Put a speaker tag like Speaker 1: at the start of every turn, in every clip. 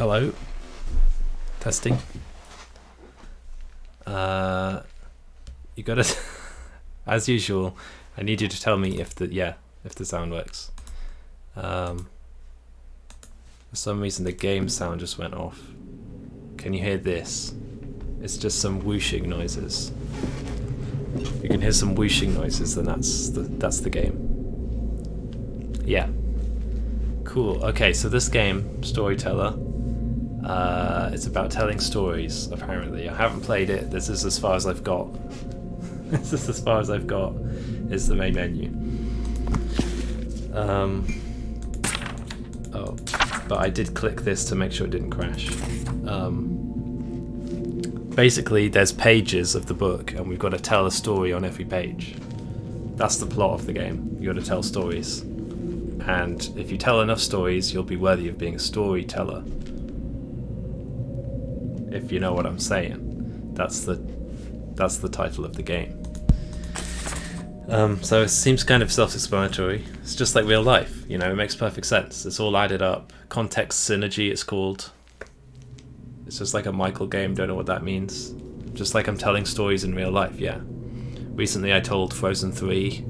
Speaker 1: Hello. Testing. You gotta, as usual, I need you to tell me if the sound works. For some reason the game sound just went off. Can you hear this? It's just some whooshing noises. If you can hear some whooshing noises, then that's the game. Yeah. Cool. Okay, so this game, Storyteller, it's about telling stories, apparently. I haven't played it. This is as far as I've got. This is as far as I've got. Is the main menu. Oh, but I did click this to make sure it didn't crash. Basically, there's pages of the book, and we've got to tell a story on every page. That's the plot of the game. You've got to tell stories. And if you tell enough stories, you'll be worthy of being a storyteller. If you know what I'm saying. That's the title of the game. So it seems kind of self-explanatory. It's just like real life, you know, it makes perfect sense. It's all added up. Context synergy, it's called. It's just like a Michael game, don't know what that means. Just like I'm telling stories in real life, yeah. Recently I told Frozen 3.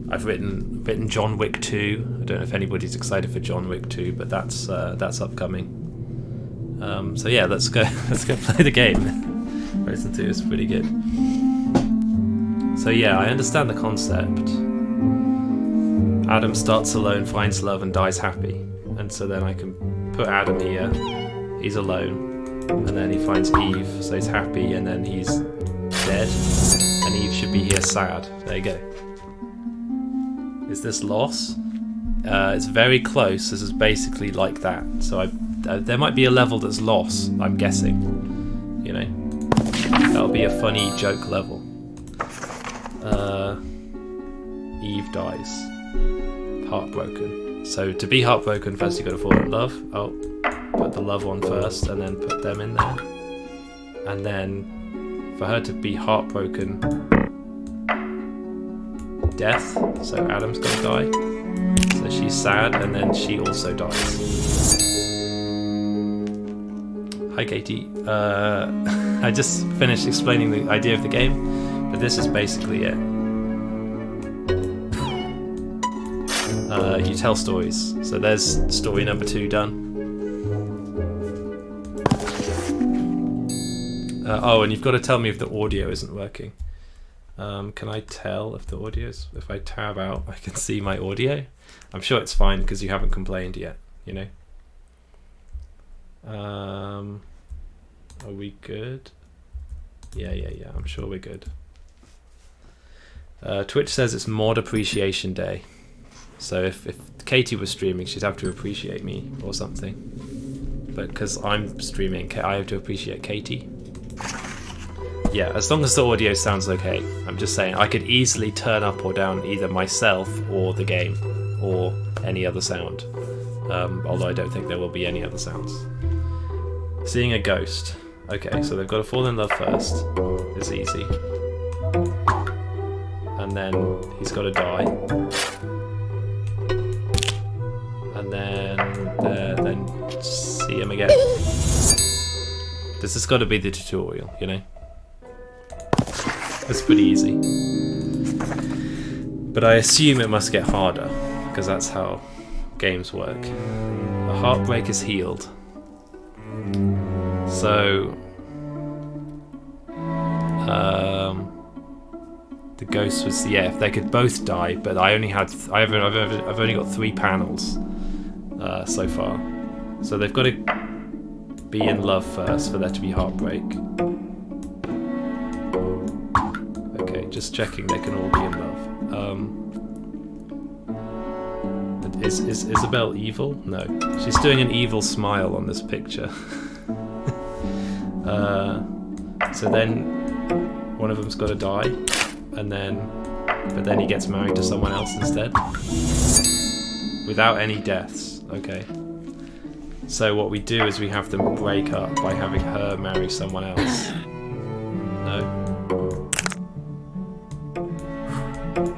Speaker 1: I've written John Wick 2. I don't know if anybody's excited for John Wick 2, but that's upcoming. So yeah, let's go play the game. Frozen 2 is pretty good. So yeah, I understand the concept. Adam starts alone, finds love, and dies happy. And so then I can put Adam here. He's alone. And then he finds Eve, so he's happy, and then he's dead. And Eve should be here sad. There you go. Is this loss? It's very close. This is basically like that. So there might be a level that's loss, I'm guessing. You know? That'll be a funny joke level. Eve dies. Heartbroken. So to be heartbroken, first you gotta fall in love. Oh, put the love on first and then put them in there. And then for her to be heartbroken, death. So Adam's gonna die. So she's sad and then she also dies. Hi Katie. I just finished explaining the idea of the game, but this is basically it. You tell stories. So there's story number 2 done. Oh, and you've got to tell me if the audio isn't working. Can I tell if the audio is... If I tab out, I can see my audio. I'm sure it's fine because you haven't complained yet, you know. Are we good? Yeah, I'm sure we're good. Twitch says it's Mod Appreciation Day. So if Katie was streaming, she'd have to appreciate me or something. But because I'm streaming, I have to appreciate Katie. Yeah, as long as the audio sounds okay. I'm just saying, I could easily turn up or down either myself or the game, or any other sound. Although I don't think there will be any other sounds. Seeing a ghost. Okay, so they've got to fall in love first. It's easy. And then he's got to die. And then see him again. This has got to be the tutorial, you know? It's pretty easy. But I assume it must get harder, because that's how games work. The heartbreak is healed. So... the ghost was... Yeah, if they could both die, but I've only got 3 panels so far. So they've got to be in love first for there to be heartbreak. Okay, just checking they can all be in love. Is Isabel evil? No. She's doing an evil smile on this picture. So then one of them's got to die, but then he gets married to someone else instead. Without any deaths. Okay. So what we do is we have them break up by having her marry someone else. No.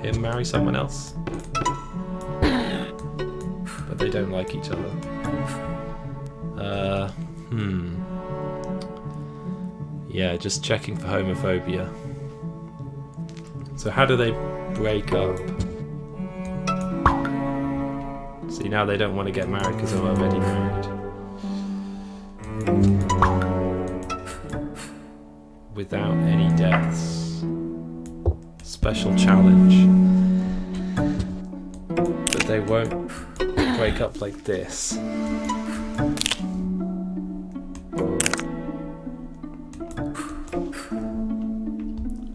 Speaker 1: Him marry someone else. But they don't like each other. Yeah, just checking for homophobia. So how do they break up? See, now they don't want to get married because they're already married. Without any deaths. Special challenge. But they won't break up like this.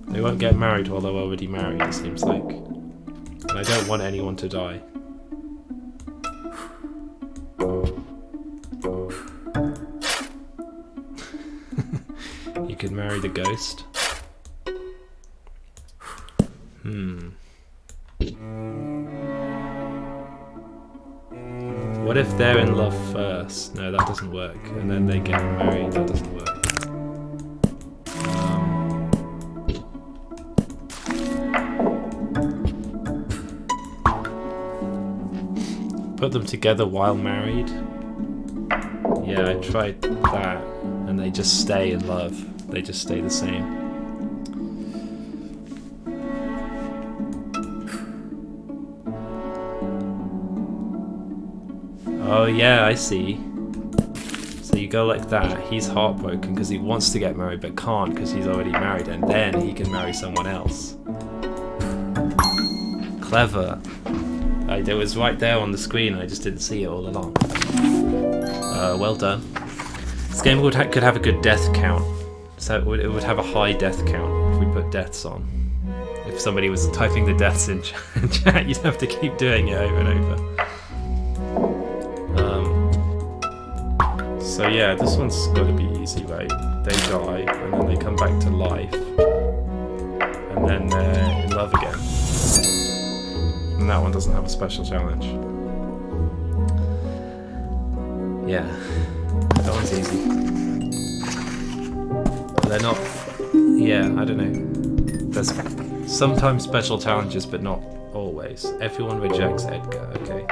Speaker 1: They won't get married while they're already married, it seems like. And I don't want anyone to die. You could marry the ghost. What if they're in love first? No, that doesn't work. And then they get married, that doesn't work. Put them together while married? Yeah, I tried that. And they just stay in love. They just stay the same. Oh yeah, I see. So you go like that. He's heartbroken because he wants to get married but can't because he's already married, and then he can marry someone else. Clever. It was right there on the screen, I just didn't see it all along. Well done. This game could have a good death count. So it would have a high death count if we put deaths on. If somebody was typing the deaths in chat, you'd have to keep doing it over and over. So yeah, this one's got to be easy, right? They die, and then they come back to life. And then they're in love again. And that one doesn't have a special challenge. Yeah, that one's easy. They're not... Yeah, I don't know. There's sometimes special challenges, but not always. Everyone rejects Edgar, okay.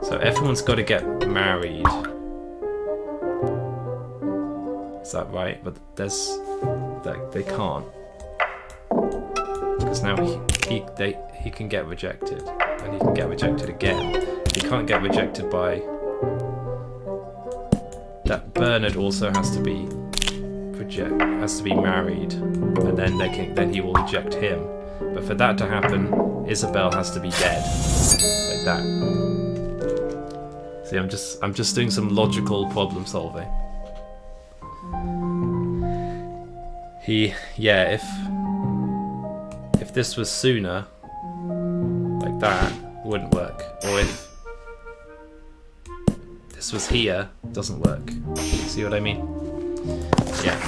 Speaker 1: So everyone's got to get married. Is that right? But there's... They can't. Because now he can get rejected. And he can get rejected again. He can't get rejected by... That Bernard also has to be married, and then he will reject him. But for that to happen, Isabel has to be dead, like that. See, I'm just doing some logical problem solving. If this was sooner, like that, wouldn't work. Or if this was here, doesn't work. See what I mean? Yeah.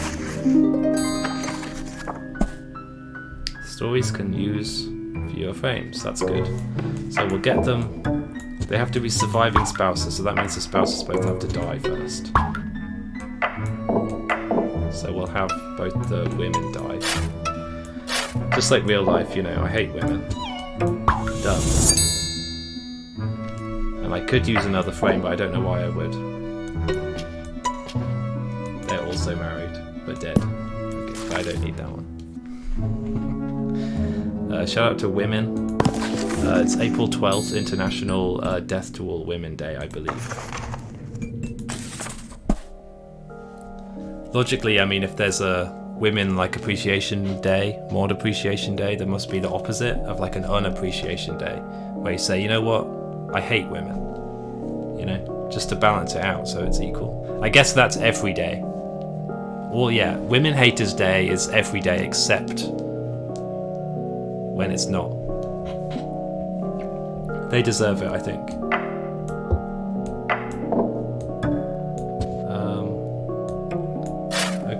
Speaker 1: Stories can use fewer frames, that's good. So we'll get them, they have to be surviving spouses, so that means the spouses both have to die first. So we'll have both the women die. Just like real life, you know, I hate women. Dumb. And I could use another frame, but I don't know why I would. They're also married, but dead. Okay, I don't need that one. Shout out to women. It's April 12th, International Death to All Women Day, I believe. Logically, I mean, if there's a Women like Appreciation Day, Mod Appreciation Day, there must be the opposite of like an Unappreciation Day, where you say, you know what, I hate women. You know, just to balance it out so it's equal. I guess that's every day. Well, yeah, Women Haters Day is every day except when it's not. They deserve it, I think.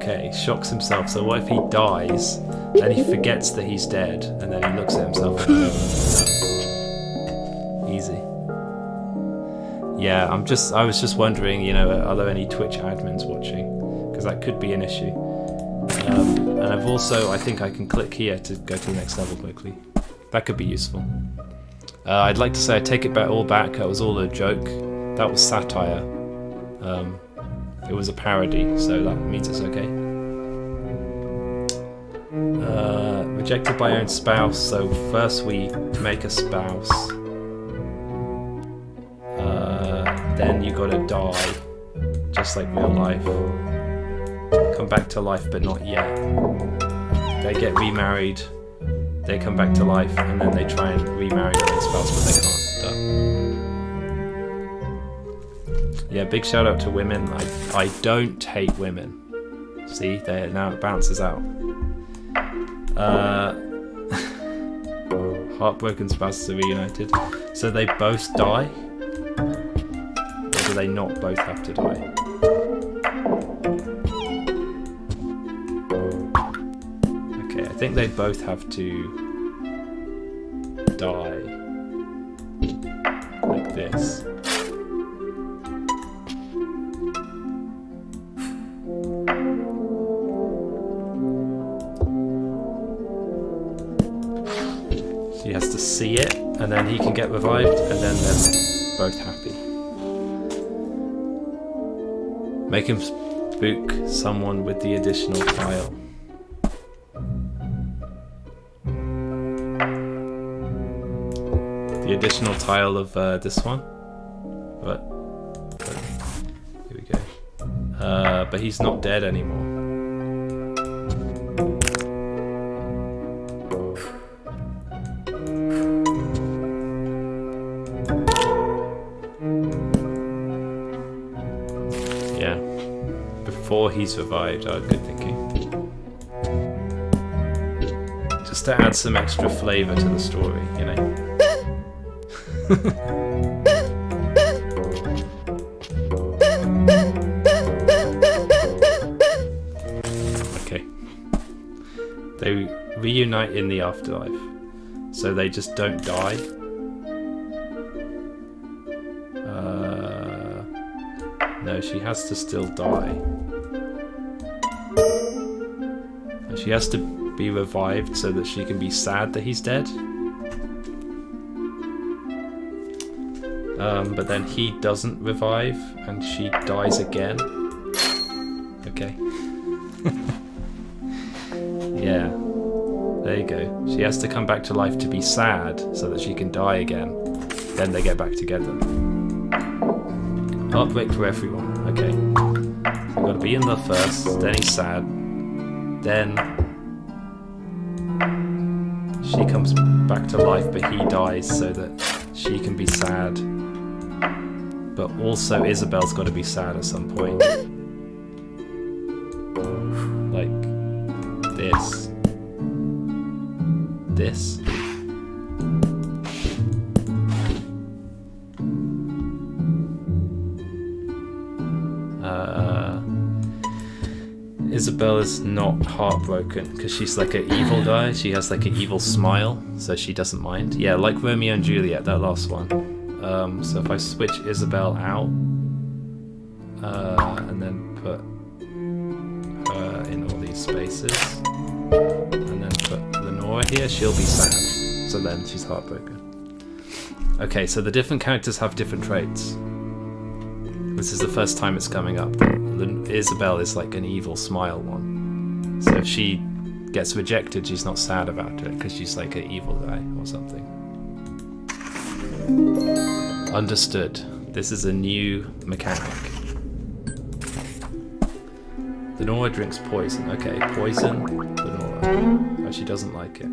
Speaker 1: Okay, shocks himself. So what if he dies, then he forgets that he's dead, and then he looks at himself and goes, easy. Yeah, I was just wondering, you know, are there any Twitch admins watching? Because that could be an issue. And I've also, I think I can click here to go to the next level quickly. That could be useful. I'd like to say I take it all back. That was all a joke. That was satire. it was a parody, so that means it's okay. Rejected by own spouse, so first we make a spouse. Then you gotta die, just like real life. Come back to life, but not yet. They get remarried, they come back to life, and then they try and remarry their own spouse, but they can't. Done. Yeah, big shout out to women. I don't hate women. See, now it bounces out. Heartbroken spouses are reunited. So they both die? Or do they not both have to die? Okay, I think they both have to die. Like this. He has to see it, and then he can get revived, and then they're both happy. Make him spook someone with the additional tile. The additional tile of this one. What? Here we go. But he's not dead anymore. Before he's revived. Oh, good thinking. Just to add some extra flavour to the story, you know. Okay. They reunite in the afterlife, so they just don't die. No, she has to still die. She has to be revived so that she can be sad that he's dead. But then he doesn't revive and she dies again. Okay. Yeah. There you go. She has to come back to life to be sad so that she can die again. Then they get back together. Heartbreak for everyone. Okay. So we've got to be in love first, then he's sad. Then she comes back to life, but he dies so that she can be sad. But also Isabel's got to be sad at some point. Like this. This. Isabel is not heartbroken because she's like an evil guy. She has like an evil smile, so she doesn't mind. Yeah, like Romeo and Juliet, that last one. So if I switch Isabel out and then put her in all these spaces and then put Lenora here, she'll be sad. So then she's heartbroken. Okay, so the different characters have different traits. This is the first time it's coming up. Isabel is like an evil smile one. So if she gets rejected, she's not sad about it because she's like an evil guy or something. Understood. This is a new mechanic. Lenora drinks poison. Okay, poison. Lenora. Oh, she doesn't like it.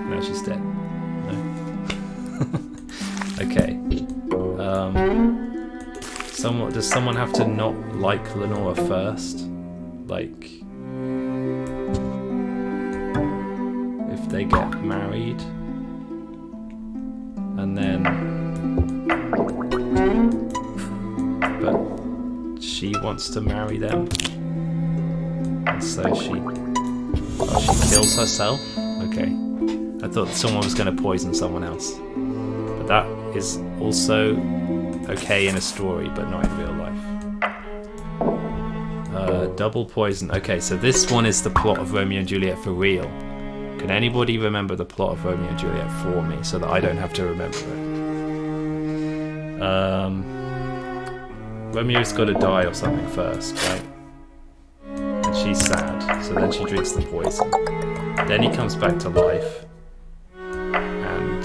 Speaker 1: No, she's dead. No. Okay. Does someone have to not like Lenora first? Like, if they get married, and then, but she wants to marry them, and so she kills herself? Okay. I thought someone was going to poison someone else. But that is also okay in a story, but not in real life. Double poison. Okay, so this one is the plot of Romeo and Juliet for real. Can anybody remember the plot of Romeo and Juliet for me, so that I don't have to remember it? Romeo's got to die or something first, right? And she's sad, so then she drinks the poison. Then he comes back to life, and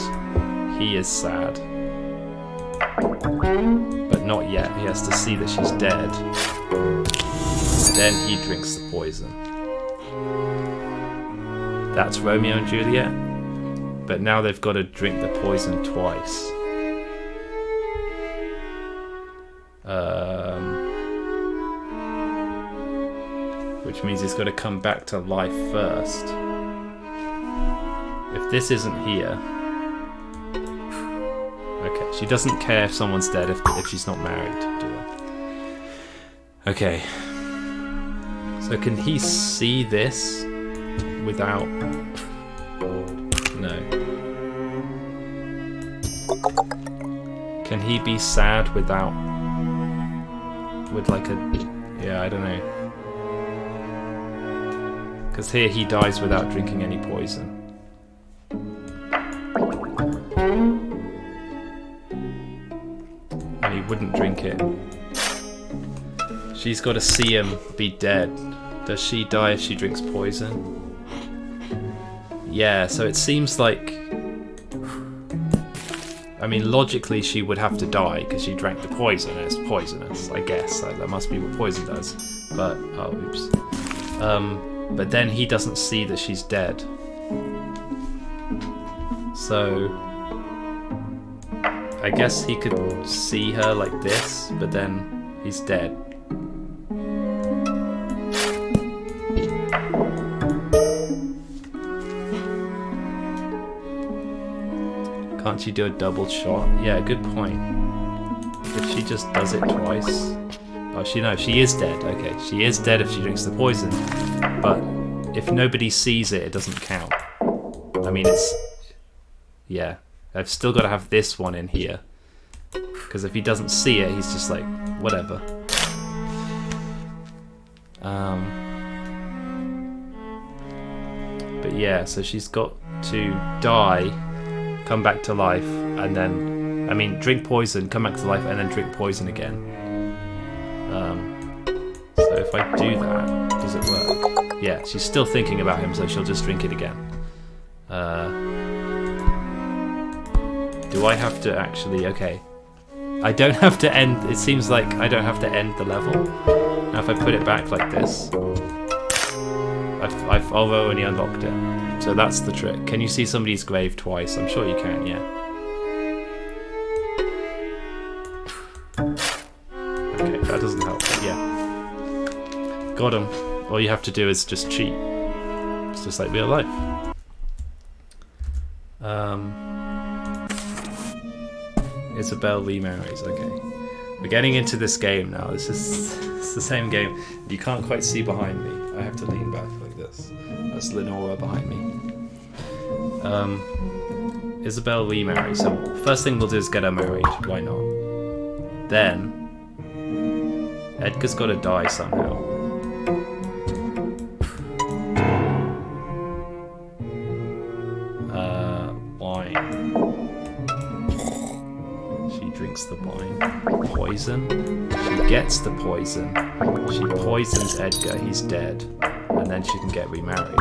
Speaker 1: he is sad. But not yet, he has to see that she's dead. Then he drinks the poison. That's Romeo and Juliet, but now they've got to drink the poison twice. Which means he's got to come back to life first. If this isn't here... Okay, she doesn't care if someone's dead if she's not married, do that. Okay. So can he see this without... No. Can he be sad without... with like a... Yeah, I don't know. Because here he dies without drinking any poison. And he wouldn't drink it. She's got to see him be dead. Does she die if she drinks poison? Yeah, so it seems like... I mean, logically she would have to die because she drank the poison and it's poisonous, I guess. Like, that must be what poison does. But, oh, oops. But then he doesn't see that she's dead. So... I guess he could see her like this, but then he's dead. Can't she do a double shot? Yeah, good point. If she just does it twice... Oh, she is dead. Okay, she is dead if she drinks the poison. But if nobody sees it, it doesn't count. I mean, it's... Yeah. I've still got to have this one in here. Because if he doesn't see it, he's just like, whatever. But yeah, so she's got to die, come back to life, and then... I mean, drink poison, come back to life, and then drink poison again. So if I do that, does it work? Yeah, she's still thinking about him, so she'll just drink it again. Do I have to actually... Okay. I don't have to end... It seems like I don't have to end the level. Now if I put it back like this... I've already unlocked it. So that's the trick. Can you see somebody's grave twice? I'm sure you can, yeah. Okay, that doesn't help, but yeah. Got him. All you have to do is just cheat. It's just like real life. Isabel remarries, okay. We're getting into this game now. It's the same game. You can't quite see behind me. I have to lean back like this. That's Lenora behind me. Isabel remarries. So first thing we'll do is get her married. Why not? Then Edgar's got to die somehow. Wine. She drinks the wine. Poison. She gets the poison. She poisons Edgar. He's dead. And then she can get remarried.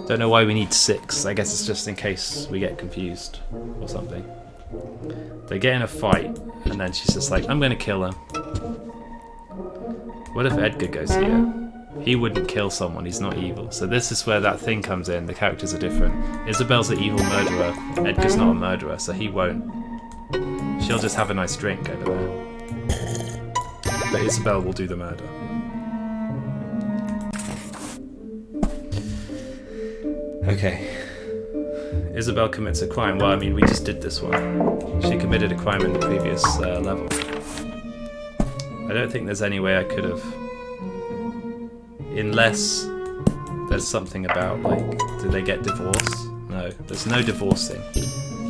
Speaker 1: Don't know why we need 6. I guess it's just in case we get confused or something. They get in a fight, and then she's just like, I'm gonna kill him. What if Edgar goes here? He wouldn't kill someone, he's not evil. So this is where that thing comes in, the characters are different. Isabel's an evil murderer, Edgar's not a murderer, so he won't. She'll just have a nice drink over there. But Isabel will do the murder. Okay. Isabel commits a crime. Well, I mean, we just did this one. She committed a crime in the previous level. I don't think there's any way I could have... Unless there's something about, like, do they get divorced? No, there's no divorcing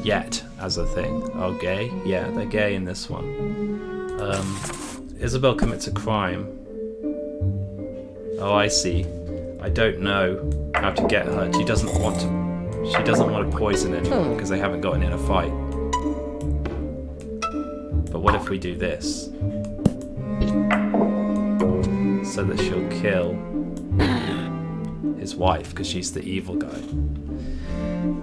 Speaker 1: yet as a thing. Oh, gay? Yeah, they're gay in this one. Isabel commits a crime. Oh, I see. I don't know how to get her. She doesn't want to poison anyone because they haven't gotten in a fight. But what if we do this? So that she'll kill his wife, because she's the evil guy.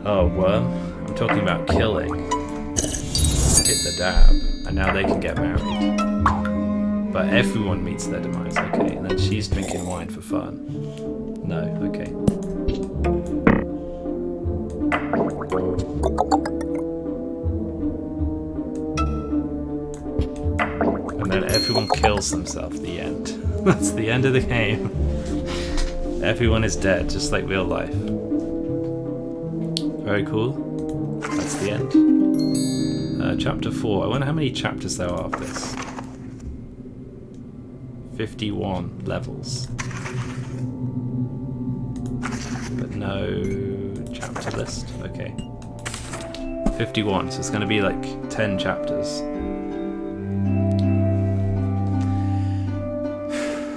Speaker 1: Oh, worm. I'm talking about killing. Hit the dab. And now they can get married. But everyone meets their demise, okay. And then she's drinking wine for fun. No, okay. And then everyone kills themselves, the end. That's the end of the game. Everyone is dead, just like real life. Very cool. That's the end. Chapter 4. I wonder how many chapters there are of this. 51 levels. But no chapter list. Okay. 51, so it's going to be like 10 chapters.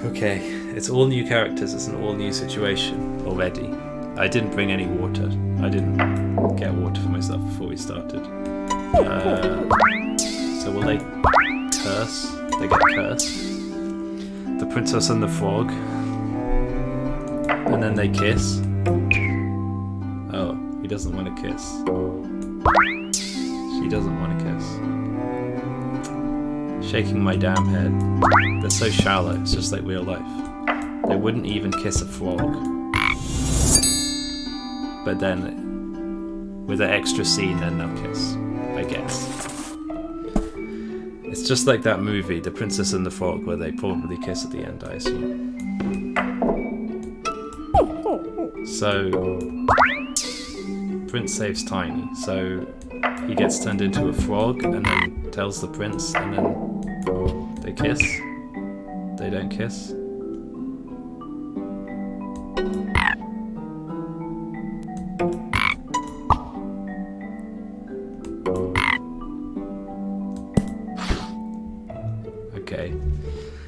Speaker 1: Okay, it's all new characters, it's an all new situation already. I didn't bring any water. I didn't get water for myself before we started. So will they curse? They get cursed. The princess and the frog. And then they kiss. Oh, he doesn't want to kiss. She doesn't want to kiss. Shaking my damn head. They're so shallow, it's just like real life. They wouldn't even kiss a frog. But then, with an extra scene, then they'll kiss, I guess. It's just like that movie, The Princess and the Frog, where they probably kiss at the end, I assume. So, Prince saves Tiny, so he gets turned into a frog and then tells the prince, and then they kiss. They don't kiss. Okay.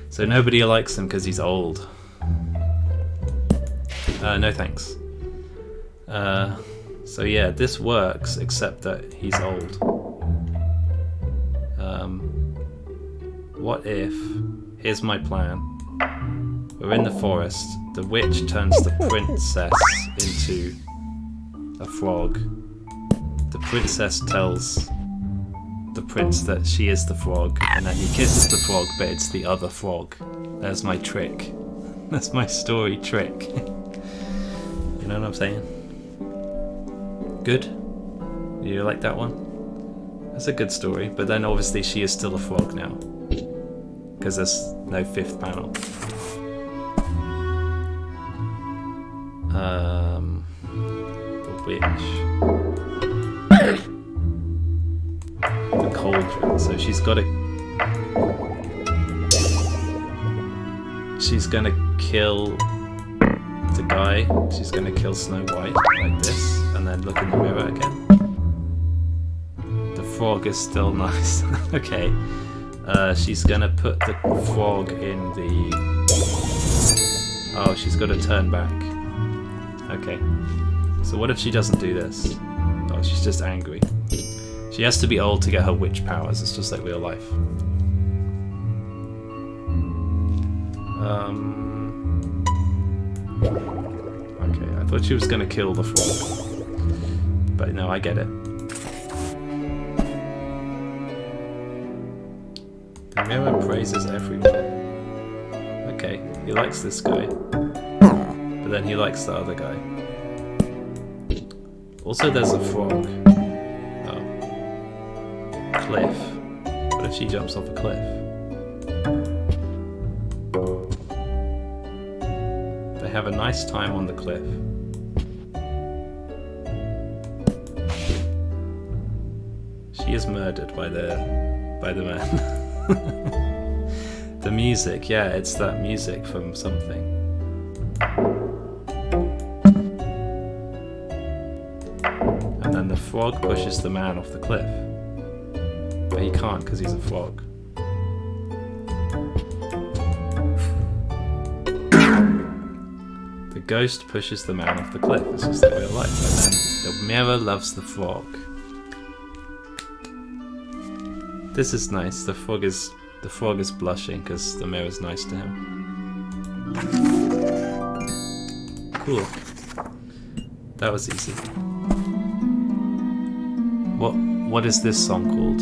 Speaker 1: So nobody likes him because he's old. No thanks. So yeah, this works, except that he's old. What if... Here's my plan. We're in the forest. The witch turns the princess into a frog. The princess tells the prince that she is the frog, and then he kisses the frog, but it's the other frog. There's my trick. That's my story trick. You know what I'm saying? Good? You like that one? That's a good story, but then obviously she is still a frog now. Because there's no fifth panel. The witch. The cauldron. So she's got to... She's gonna kill the guy. She's gonna kill Snow White like this, and then look in the mirror again. The frog is still nice. Okay. She's gonna put the frog in the... Oh, she's got to turn back. Okay. So what if she doesn't do this? Oh, she's just angry. She has to be old to get her witch powers. It's just like real life. Okay, I thought she was gonna kill the frog. But no, I get it. The mirror praises everyone. Okay, he likes this guy. But then he likes the other guy. Also, there's a frog. Oh. Cliff. What if she jumps off a cliff? They have a nice time on the cliff. She is murdered by the man. The music, yeah, it's that music from something. And then the frog pushes the man off the cliff. But he can't because he's a frog. The ghost pushes the man off the cliff. It's just like real life. And then the mirror loves the frog. This is nice. The frog is blushing because the mirror's nice to him. Cool. That was easy. What is this song called?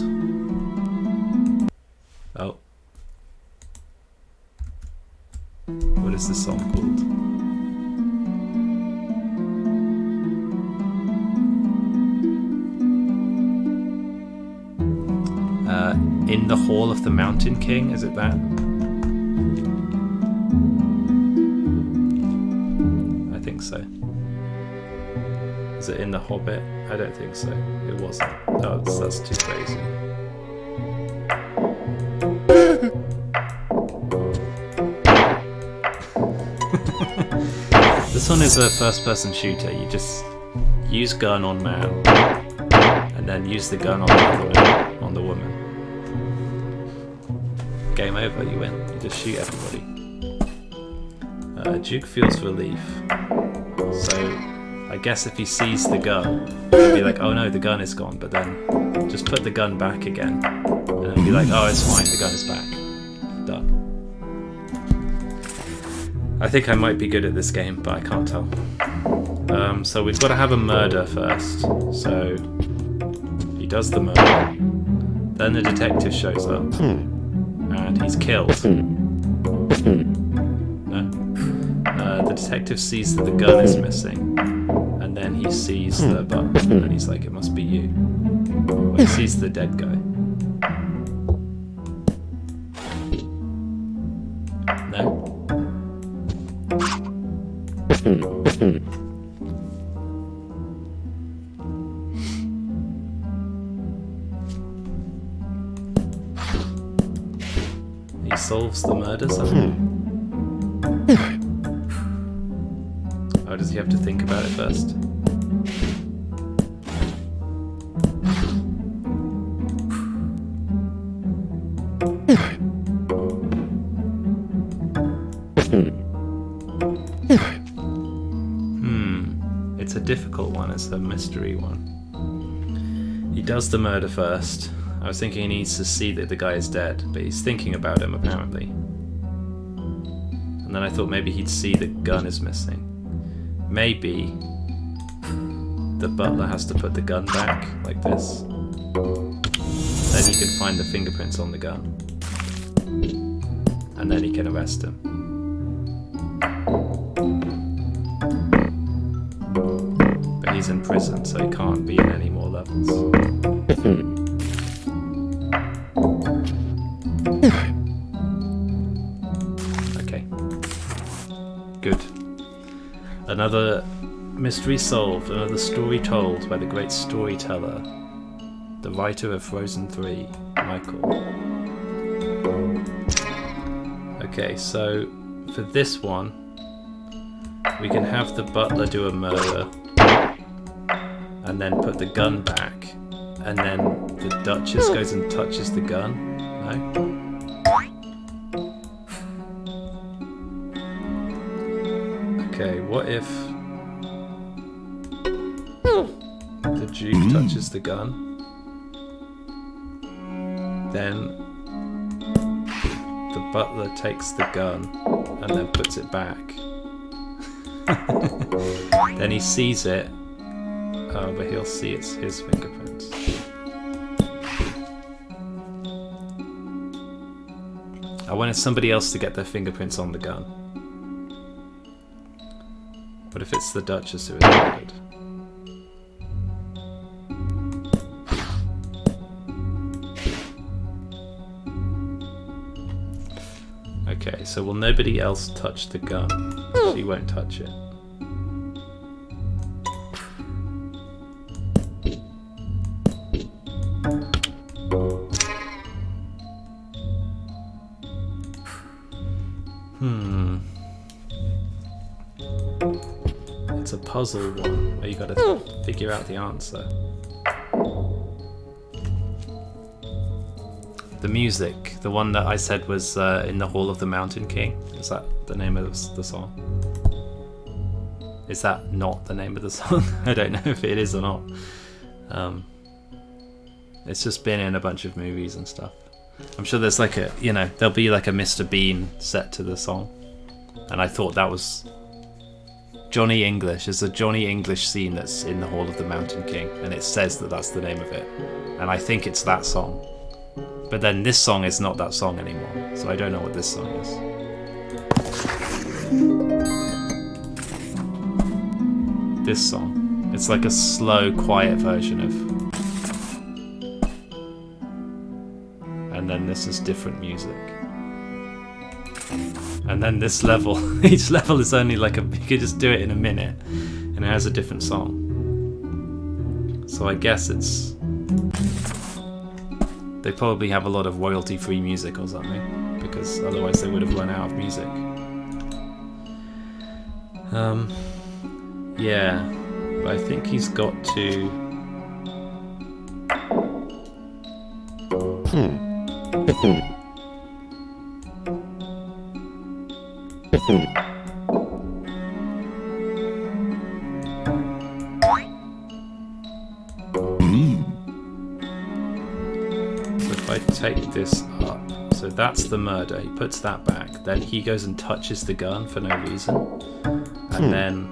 Speaker 1: Oh. What is this song called? In the Hall of the Mountain King, is it that? I think so. Is it in The Hobbit? I don't think so. It wasn't. Oh, that's too crazy. This one is a first-person shooter. You just use gun on man, and then use the gun on the woman. Game over. You win. You just shoot everybody. Duke feels relief. So I guess if he sees the gun, he'll be like, "Oh no, the gun is gone." But then just put the gun back again, and he'll be like, "Oh, it's fine. The gun is back." Done. I think I might be good at this game, but I can't tell. So we've got to have a murder first. So he does the murder. Then the detective shows up. And he's killed. No? The detective sees that the gun is missing. And then he sees the button. And he's like, it must be you. Well, he sees the dead guy. No? He solves the murder somehow. Oh, does he have to think about it first? It's a difficult one, it's a mystery one. He does the murder first. I was thinking he needs to see that the guy is dead, but he's thinking about him apparently. And then I thought maybe he'd see the gun is missing. Maybe the butler has to put the gun back, like this. Then he can find the fingerprints on the gun. And then he can arrest him. But he's in prison, so he can't be in any more levels. Okay. Good. Another mystery solved, another story told by the great storyteller, the writer of Frozen 3, Michael. Okay, so for this one, we can have the butler do a murder, and then put the gun back, and then the Duchess goes and touches the gun. No? Okay, what if the Duke touches the gun, then the butler takes the gun and then puts it back. Then he sees it, but he'll see it's his fingerprints. I wanted somebody else to get their fingerprints on the gun. What if it's the Duchess who is murdered? Okay, so will nobody else touch the gun? She won't touch it. It's a puzzle one where you gotta figure out the answer. The music, the one that I said was in the Hall of the Mountain King, is that the name of the song? Is that not the name of the song? I don't know if it is or not. It's just been in a bunch of movies and stuff. I'm sure there's like a, you know, there'll be like a Mr. Bean set to the song. And I thought that was Johnny English. There's a Johnny English scene that's in the Hall of the Mountain King, and it says that that's the name of it. And I think it's that song. But then this song is not that song anymore, so I don't know what this song is. This song. It's like a slow, quiet version of... And then this is different music. And then this level, each level is only like a... You could just do it in a minute, and it has a different song. So I guess it's... They probably have a lot of royalty-free music or something, because otherwise they would have run out of music. Yeah, but I think he's got to... I take this up, so that's the murder, he puts that back, then he goes and touches the gun for no reason, and then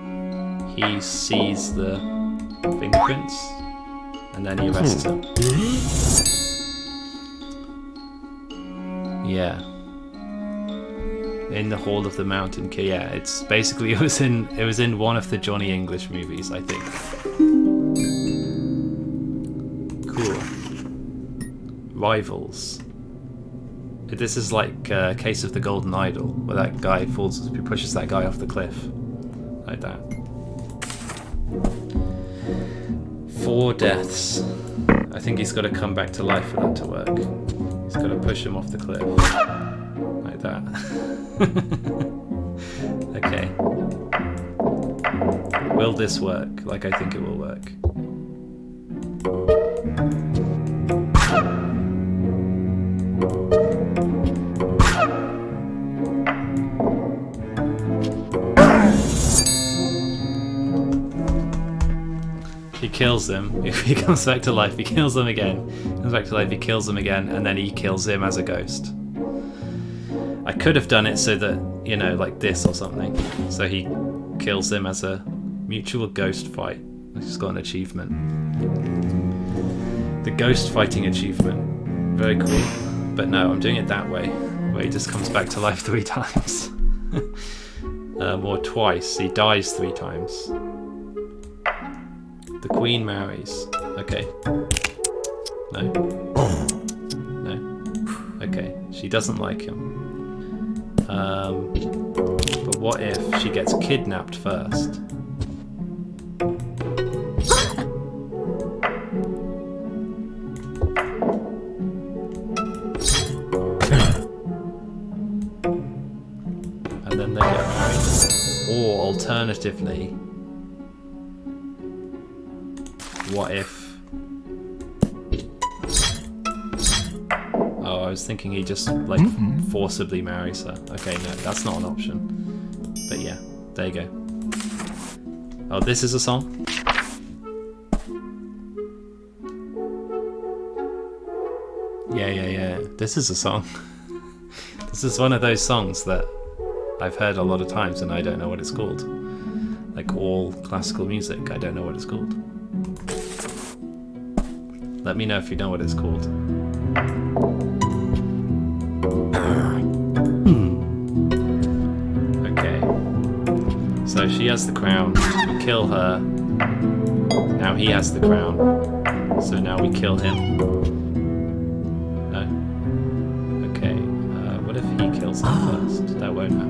Speaker 1: he sees the fingerprints, and then he arrests him. Yeah. In the Hall of the Mountain King, yeah, it's basically, it was in one of the Johnny English movies, I think. Cool. Rivals. This is like Case of the Golden Idol, where that guy pushes that guy off the cliff. Like that. 4 deaths. I think he's got to come back to life for that to work. He's got to push him off the cliff. Like that. Okay. Will this work? Like I think it will work. He kills him. If he comes back to life, he kills him again. Comes back to life, he kills him again, and then he kills him as a ghost. I could have done it so that, you know, like this or something. So he kills him as a mutual ghost fight. I just got an achievement. The ghost fighting achievement. Very cool. But no, I'm doing it that way, where he just comes back to life 3 times. Or twice. He dies 3 times. The Queen marries. Okay. No. No. Okay. She doesn't like him. But what if she gets kidnapped first? And then they get married. Or alternatively, what if... Oh, I was thinking he just, like, forcibly marries her. Okay, no, that's not an option. But yeah, there you go. Oh, this is a song? Yeah. This is a song. This is one of those songs that I've heard a lot of times and I don't know what it's called. Like all classical music, I don't know what it's called. Let me know if you know what it's called. Okay. So she has the crown. We kill her. Now he has the crown. So now we kill him. No? Okay. What if he kills him first? That won't happen.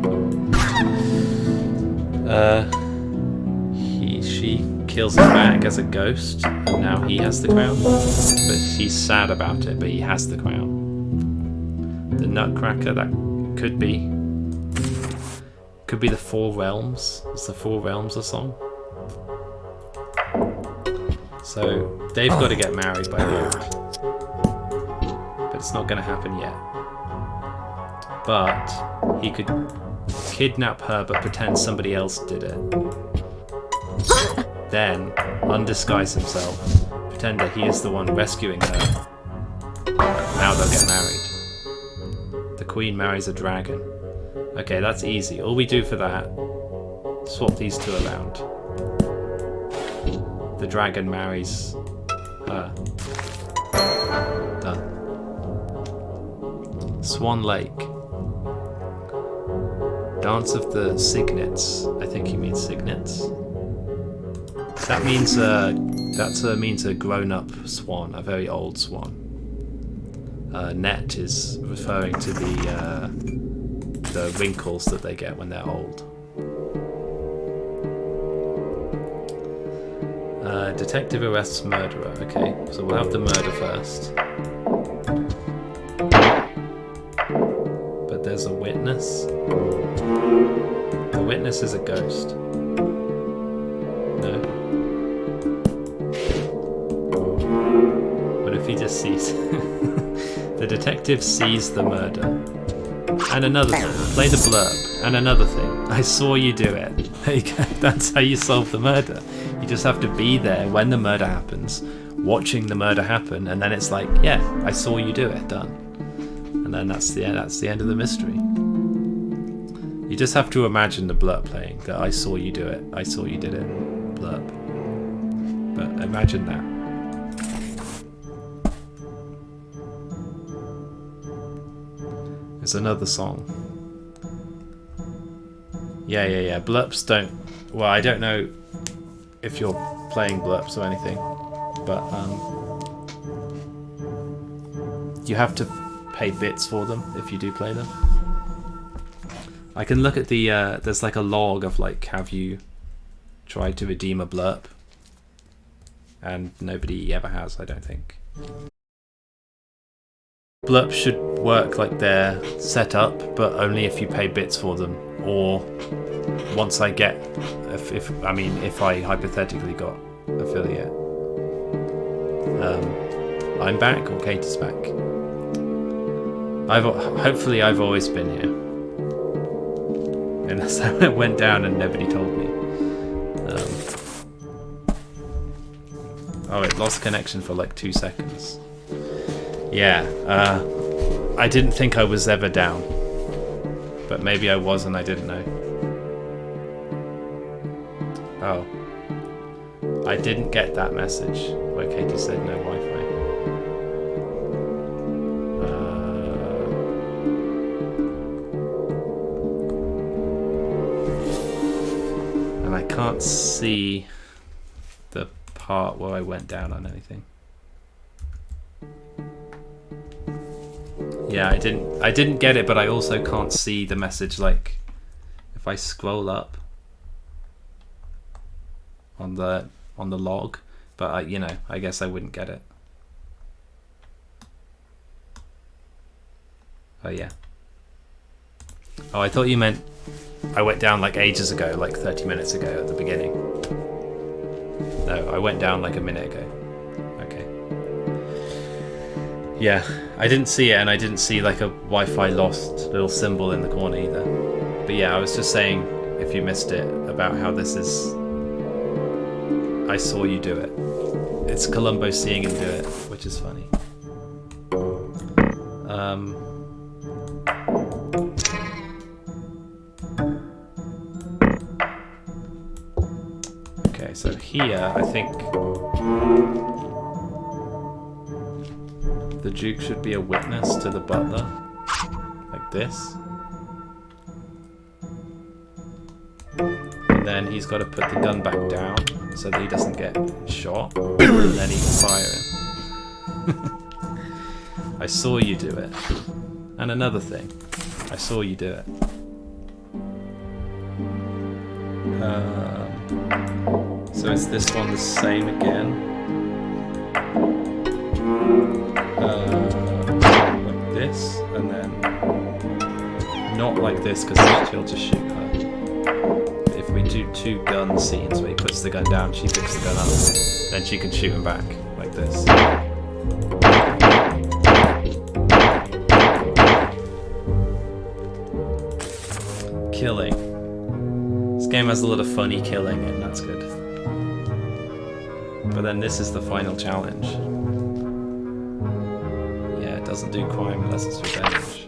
Speaker 1: She kills him back as a ghost, and now he has the crown. But he's sad about it, but he has the crown. The Nutcracker, that could be the 4 Realms. Is the 4 Realms a song? So they've got to get married by the end, but it's not going to happen yet. But he could kidnap her, but pretend somebody else did it. Then undisguise himself, pretend that he is the one rescuing her, they'll get married. The queen marries a dragon. Okay, that's easy. All we do for that, swap these two around. The dragon marries her. Done. Swan Lake. Dance of the Cygnets. I think he means cygnets. That means means a grown-up swan, a very old swan. Net is referring to the wrinkles that they get when they're old. Detective arrests murderer. Okay, so we'll have the murder first. But there's a witness. The witness is a ghost. No. What if he just sees... The detective sees the murder. And another thing. Play the blurb. And another thing. I saw you do it. There you go. That's how you solve the murder. You just have to be there when the murder happens, watching the murder happen, and then it's like, yeah, I saw you do it. Done. And then that's the end of the mystery. You just have to imagine the blurb playing. That I saw you do it. I saw you did it. Blurb. But imagine that. There's another song. Yeah. Blurps don't... Well, I don't know if you're playing blurps or anything, but you have to pay bits for them if you do play them. I can look at the... there's like a log of like, have you tried to redeem a blurb? And nobody ever has, I don't think. Blurps should work like they're set up, but only if you pay bits for them, or once I get, if I hypothetically got affiliate. I'm back, or Katie's back. Hopefully I've always been here, unless I went down and nobody told me. Oh, it lost connection for like 2 seconds. Yeah, I didn't think I was ever down, but maybe I was and I didn't know. Oh, I didn't get that message where Katie said no Wi-Fi. And I can't see the part where I went down on anything. Yeah, I didn't get it, but I also can't see the message. Like, if I scroll up on the log, but I guess I wouldn't get it. Oh yeah. Oh, I thought you meant I went down like ages ago, like 30 minutes ago at the beginning. No, I went down like a minute ago. Okay. Yeah, I didn't see it, and I didn't see like a Wi-Fi lost little symbol in the corner either. But yeah, I was just saying, if you missed it, about how this is... I saw you do it. It's Columbo seeing him do it, which is funny. Okay, so here, I think... the Duke should be a witness to the butler, like this. And then he's got to put the gun back down so that he doesn't get shot, and then he can fire him. I saw you do it. And another thing, I saw you do it. So is this one the same again? Like this, and then not like this, because she'll just shoot her. If we do 2 gun scenes where he puts the gun down, she picks the gun up, then she can shoot him back like this. Killing. This game has a lot of funny killing, and that's good. But then this is the final challenge. Doesn't do crime unless it's revenge.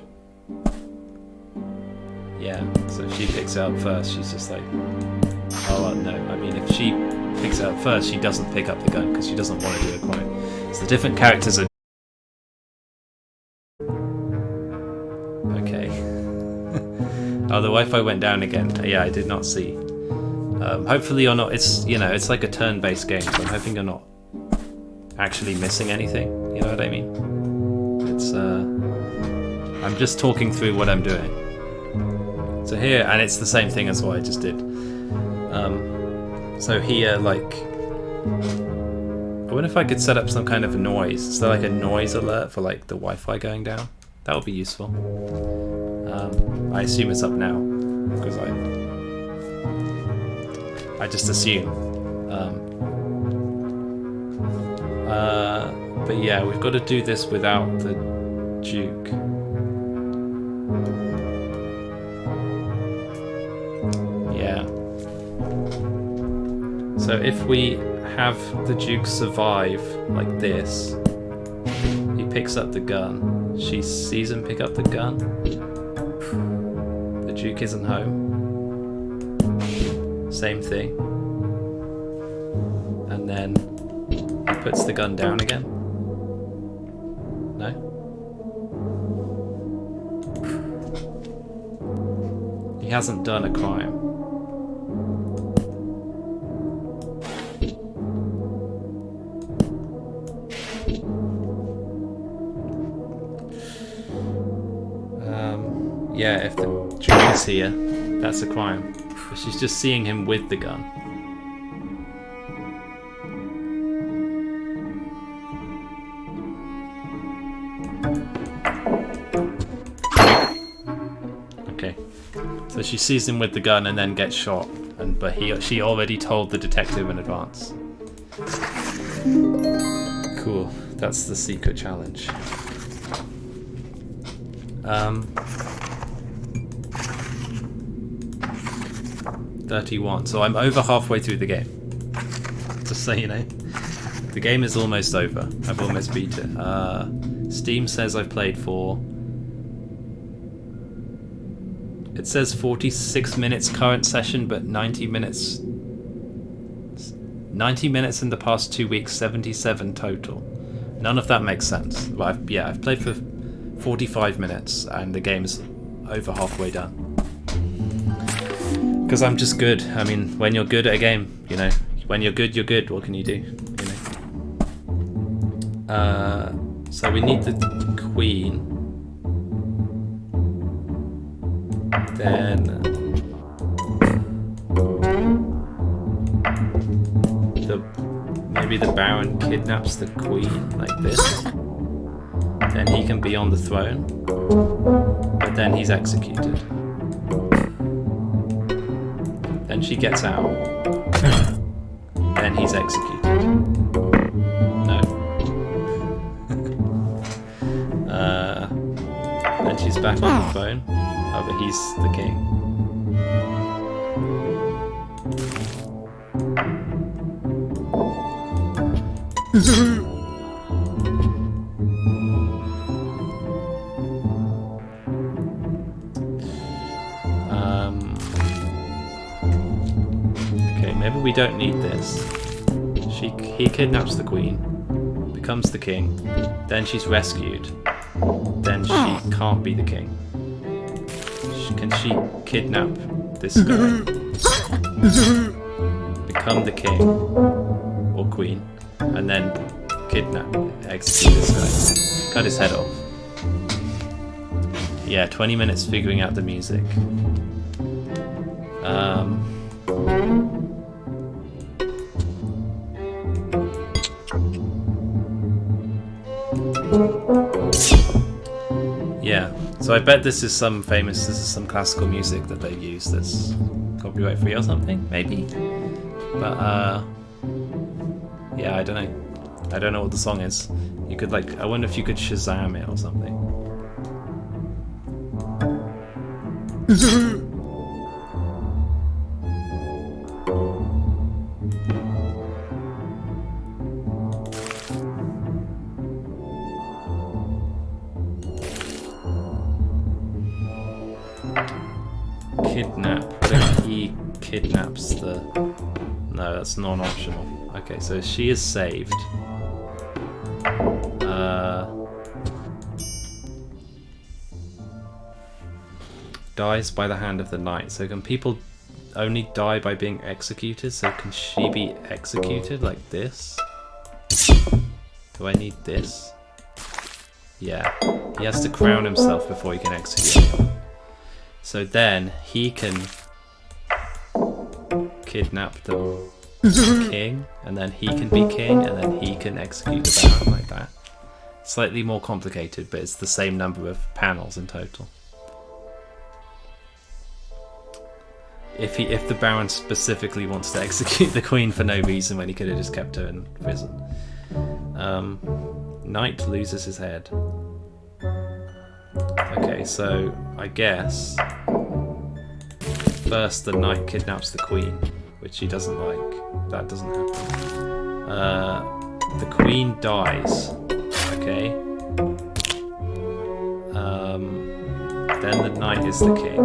Speaker 1: Yeah, so if she picks it up first, she's just like, oh no, I mean if she picks it up first, she doesn't pick up the gun because she doesn't want to do a crime. So the different characters are... Okay. Oh, the Wi-Fi went down again. Yeah, I did not see. Hopefully you're not, it's, you know, it's like a turn-based game, so I'm hoping you're not actually missing anything, you know what I mean? It's, I'm just talking through what I'm doing. So here, and it's the same thing as what I just did. So here, like, I wonder if I could set up some kind of noise. Is there like a noise alert for like the Wi-Fi going down? That would be useful. I assume it's up now, because I just assume. But yeah, we've got to do this without the Duke. Yeah. So if we have the Duke survive like this, he picks up the gun. She sees him pick up the gun. The Duke isn't home. Same thing. And then he puts the gun down again. No? He hasn't done a crime. Yeah, if the Duke is here, that's a crime. But she's just seeing him with the gun. Okay, so she sees him with the gun and then gets shot, but she already told the detective in advance. Cool, that's the secret challenge. 31, so I'm over halfway through the game. Just so you know. The game is almost over. I've almost beat it. Steam says I've played for... It says 46 minutes current session, but 90 minutes... 90 minutes in the past 2 weeks, 77 total. None of that makes sense. But I've played for 45 minutes, and the game's over halfway done. Because I'm just good. I mean, when you're good at a game, you know, when you're good, you're good. What can you do? You know. So we need the Queen. Then maybe the Baron kidnaps the Queen like this. Then he can be on the throne, but then he's executed. Then she gets out. Then he's executed. No. Then she's back on the throne. Oh, but he's the king. Maybe we don't need this. He kidnaps the Queen, becomes the king, then she's rescued, then she can't be the king. Can she kidnap this guy, become the king or queen, and then execute this guy, cut his head off? Yeah, 20 minutes figuring out the music. Yeah, so I bet this is some classical music that they've used that's copyright free or something, maybe. But yeah, I don't know. I don't know what the song is. You could I wonder if you could Shazam it or something. Kidnap. What if he kidnaps the... No, that's non-optional. Okay, so she is saved. Dies by the hand of the knight. So can people only die by being executed? So can she be executed like this? Do I need this? Yeah. He has to crown himself before he can execute anyone. So then he can kidnap the king, and then he can be king, and then he can execute the baron like that. Slightly more complicated, but it's the same number of panels in total. If the baron specifically wants to execute the queen for no reason when he could have just kept her in prison. Knight loses his head. Okay, so I guess first the knight kidnaps the queen, which he doesn't like. That doesn't happen. The queen dies. Okay. Then the knight is the king.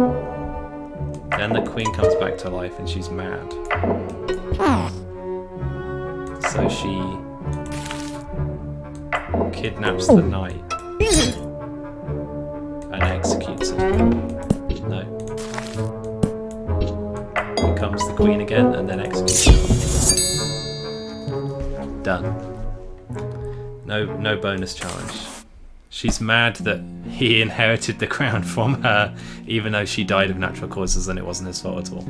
Speaker 1: Then the queen comes back to life and she's mad. So she kidnaps the knight and executes him. No. Becomes the queen again and then executes him. Done. No bonus challenge. She's mad that he inherited the crown from her, even though she died of natural causes and it wasn't his fault at all.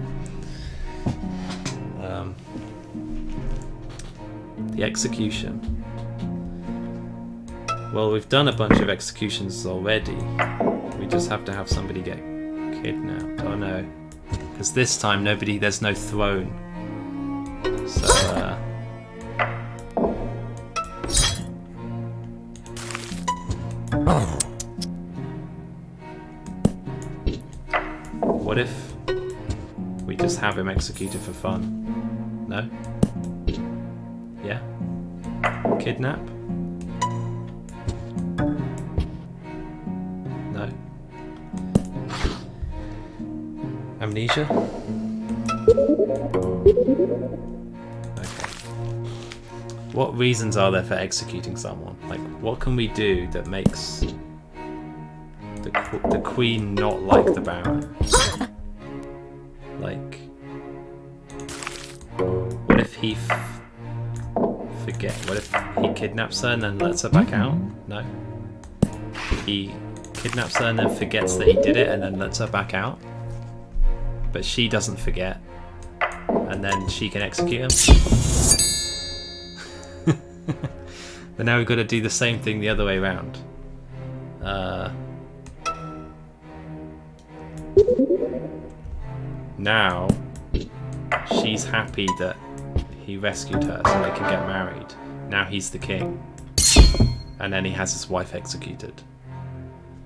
Speaker 1: The execution. Well, we've done a bunch of executions already. We just have to have somebody get kidnapped. Oh no. Because this time there's no throne. So, what if we just have him executed for fun? No? Yeah? Kidnap? No? Amnesia? Okay. What reasons are there for executing someone? Like, what can we do that makes the queen not like the baron? Like, what if he forget? What if he kidnaps her and then lets her back out? No. He kidnaps her and then forgets that he did it and then lets her back out. But she doesn't forget, and then she can execute him. But now we've got to do the same thing the other way around. Now she's happy that he rescued her so they can get married. Now he's the king, and then he has his wife executed.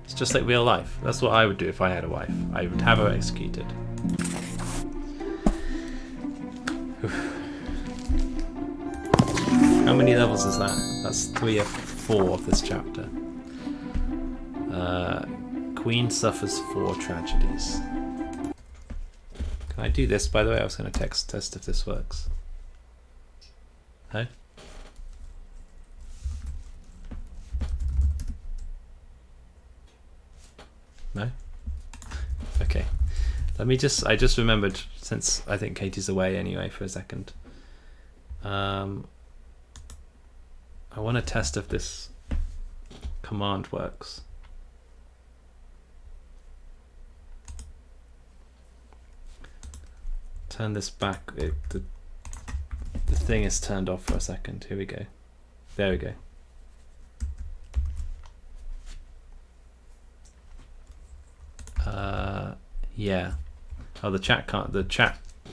Speaker 1: It's just like real life. That's what I would do if I had a wife. I would have her executed. How many levels is that? That's 3 or 4 of this chapter. Queen suffers 4 tragedies. Can I do this, by the way? I was going to test if this works. No? No? Okay. I just remembered, since I think Katie's away anyway for a second. I want to test if this command works. Turn this back. The thing is turned off for a second. Here we go. There we go. Yeah. Oh, the chat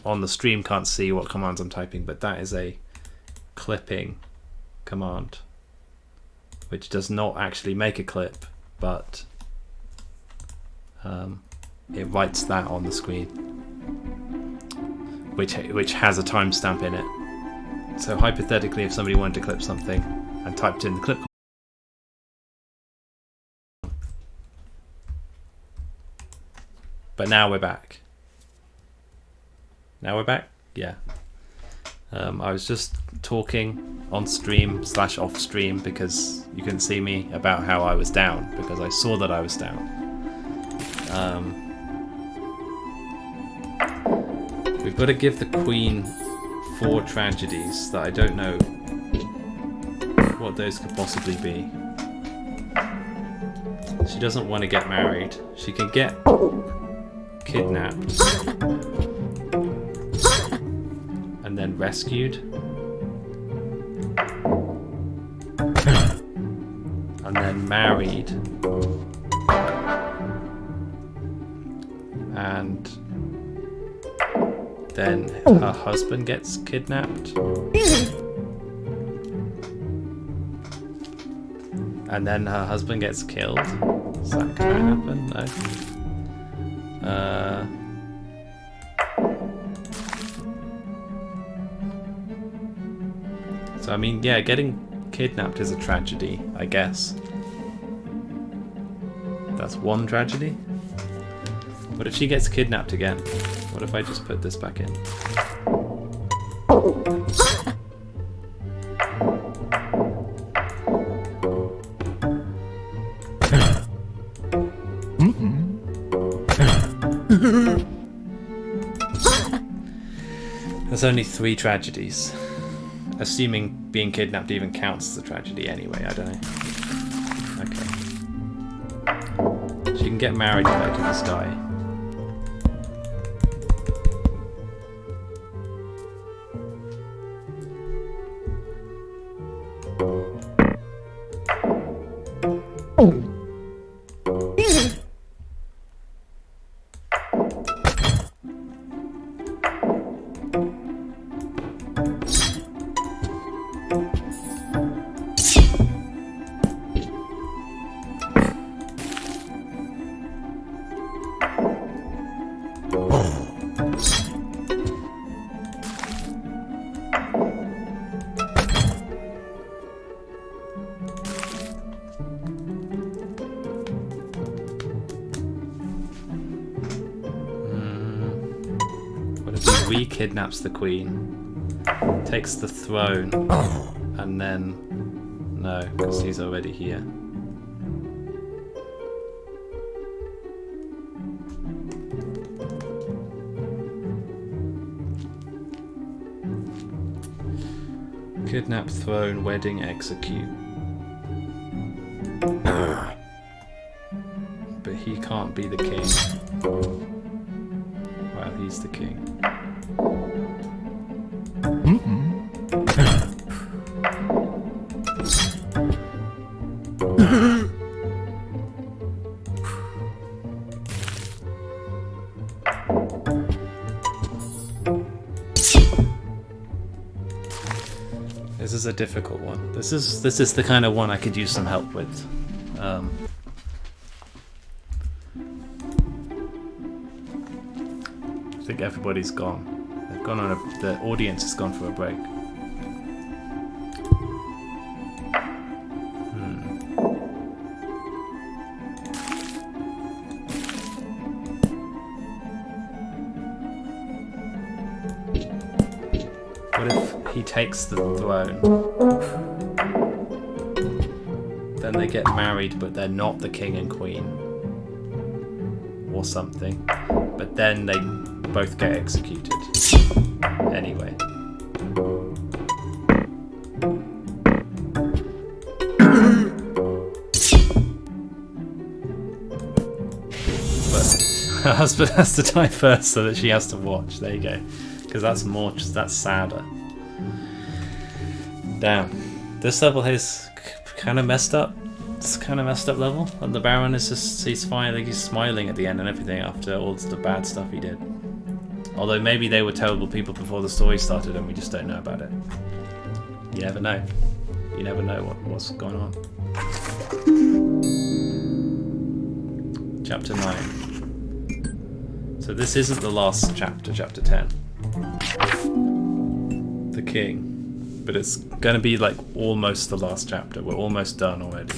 Speaker 1: on the stream can't see what commands I'm typing, but that is a clipping command, which does not actually make a clip, but it writes that on the screen, which has a timestamp in it. So hypothetically, if somebody wanted to clip something and typed in the clip, but now we're back. Now we're back? Yeah. I was just talking on stream / off stream because you couldn't see me about how I was down, because I saw that I was down. We've got to give the Queen 4 tragedies that I don't know what those could possibly be. She doesn't want to get married. She can get kidnapped and then rescued and then married and then her husband gets kidnapped and then her husband gets killed. Is that gonna happen? No. So I mean, yeah, getting kidnapped is a tragedy, I guess. That's one tragedy. What if she gets kidnapped again? What if I just put this back in? There's only 3 tragedies. Assuming being kidnapped even counts as a tragedy anyway, I don't know. Okay. She can get married if I do this guy. Kidnaps the Queen, takes the throne, and then... No, because he's already here. Kidnap, throne, wedding, execute. But he can't be the king. Well, he's the king. This is a difficult one. This is the kind of one I could use some help with. I think everybody's gone. They've gone on the audience has gone for a break. What if he takes the throne? Then they get married, but they're not the king and queen. Or something. But then they both get executed. Anyway. But her husband has to die first so that she has to watch. There you go. Because that's sadder. Damn. This level is kind of messed up. It's kind of messed up level. And the Baron is just, he's fine. Like, he's smiling at the end and everything after all the bad stuff he did. Although maybe they were terrible people before the story started and we just don't know about it. You never know. You never know what's going on. Chapter 9. So this isn't the last chapter, chapter 10. The King. But it's going to be like almost the last chapter. We're almost done already.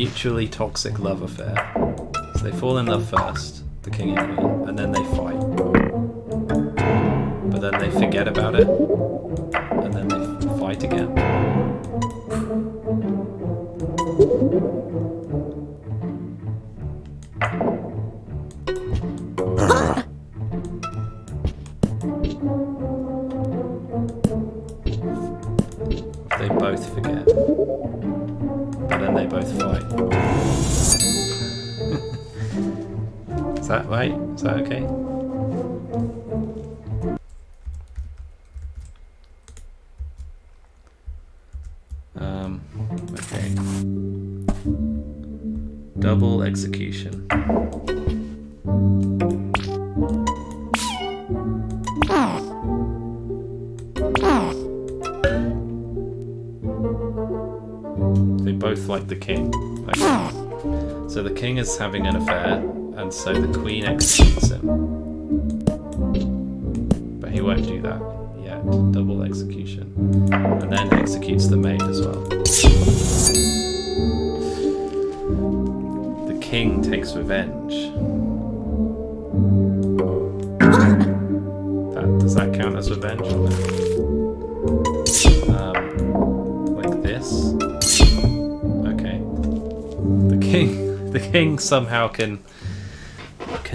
Speaker 1: mutually toxic love affair. So they fall in love first, the king and queen, and then they fight. But then they forget about it, and then they fight again. They both forget, but then they both fight. Is that right? Is that okay? Okay. Double execution. They both like the king. Okay. So the king is having an affair, and so the queen executes him. But he won't do that yet. Double execution. And then executes the maid as well. The king takes revenge. Does that count as revenge or no? Like this. Okay. The king somehow can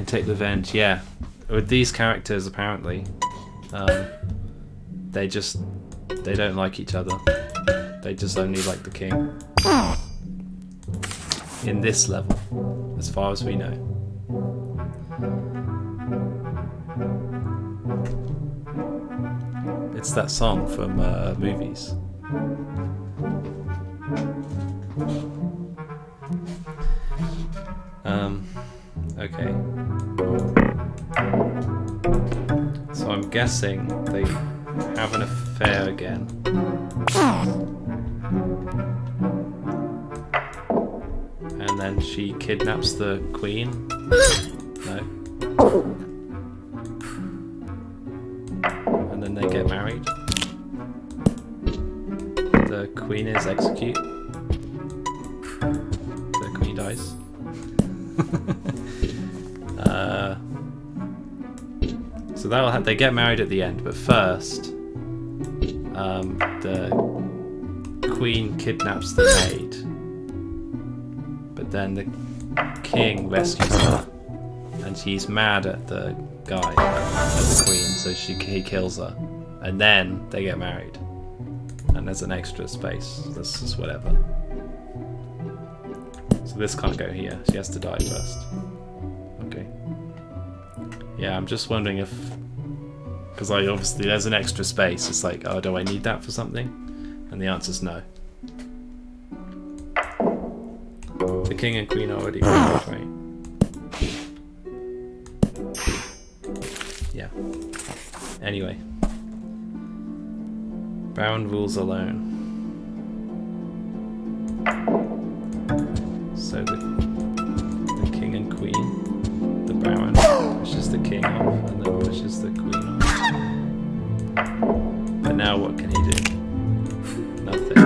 Speaker 1: take revenge. Yeah. With these characters, apparently, they don't like each other. They just only like the king. In this level, as far as we know. It's that song from movies. Okay. So I'm guessing they have an affair again. And then she kidnaps the queen? No. And then they get married. The queen is executed. The queen dies. So they get married at the end, but first, the queen kidnaps the maid, but then the king rescues her, and she's mad at the guy, at the queen, so he kills her, and then they get married, and there's an extra space. This is whatever. So this can't go here. She has to die first. Okay. Yeah, I'm just wondering if, because obviously there's an extra space. It's like, oh, do I need that for something? And the answer's no. The king and queen are already married, right? Yeah. Anyway. Baron rules alone. So the king and queen, the Baron pushes the king off and then pushes the queen off. But now what can he do? Nothing.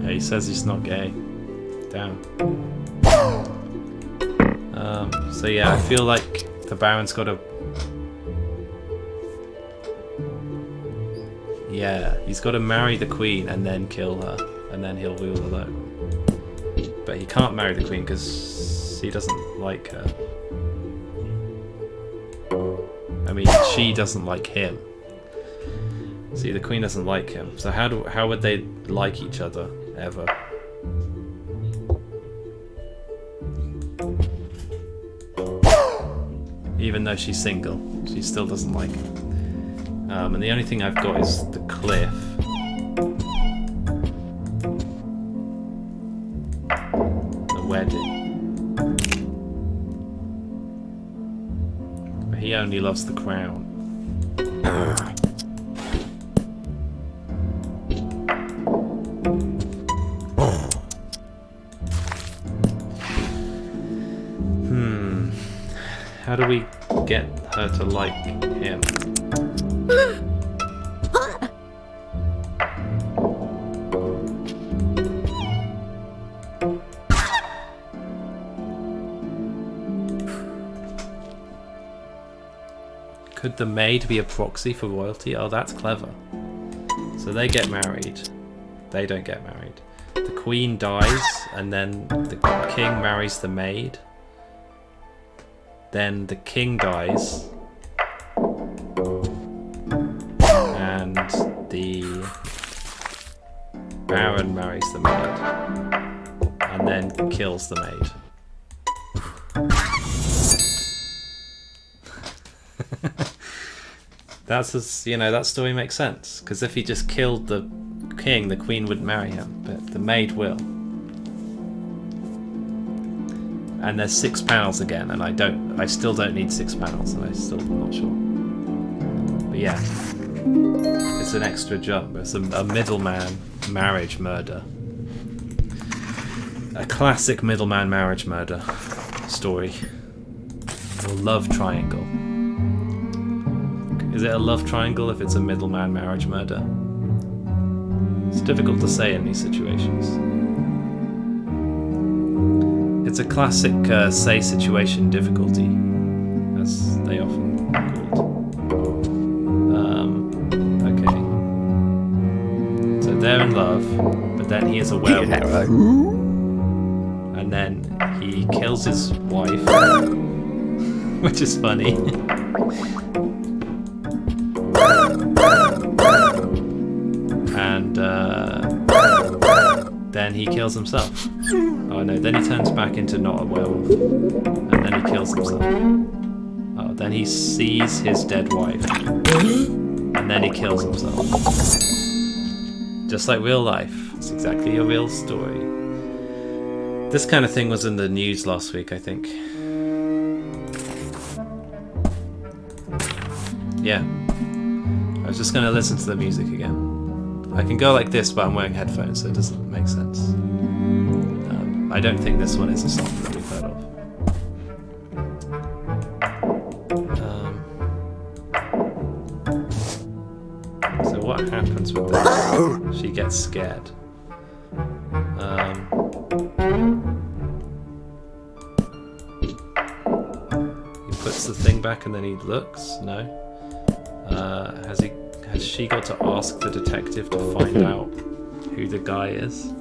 Speaker 1: Yeah, he says he's not gay. Damn. So yeah, I feel like the Baron's got to... Yeah, he's got to marry the queen and then kill her, and then he'll rule alone. But he can't marry the queen because he doesn't like her. I mean, she doesn't like him. See, the queen doesn't like him. So how would they like each other ever? Even though she's single, she still doesn't like him. And the only thing I've got is the cliff. The wedding. But he only loves the crown. do we get her to like him? Could the maid be a proxy for royalty? Oh, that's clever. So they get married. They don't get married. The queen dies, and then the king marries the maid. Then the king dies. And the baron marries the maid. And then kills the maid. That's as, you know, that story makes sense, because if he just killed the king, the queen wouldn't marry him, but the maid will. And there's 6 panels again, and I still don't need 6 panels, and I'm still not sure. But yeah, it's an extra jump. It's a middleman marriage murder, a classic middleman marriage murder story, or love triangle. Is it a love triangle if it's a middleman marriage murder? It's difficult to say in these situations. It's a classic say situation difficulty, as they often called. Okay. So they're in love, but then he is a werewolf. And then he kills his wife, which is funny. And then he kills himself. Oh no, then he turns back into not a werewolf. And then he kills himself. Oh, then he sees his dead wife. And then he kills himself. Just like real life. It's exactly a real story. This kind of thing was in the news last week, I think. Yeah. I was just going to listen to the music again. I can go like this, but I'm wearing headphones, so it doesn't make sense. I don't think this one is a song that we've heard of. So what happens with this? She gets scared. He puts the thing back and then he looks. No. Has she got to ask the detective to find out who the guy is?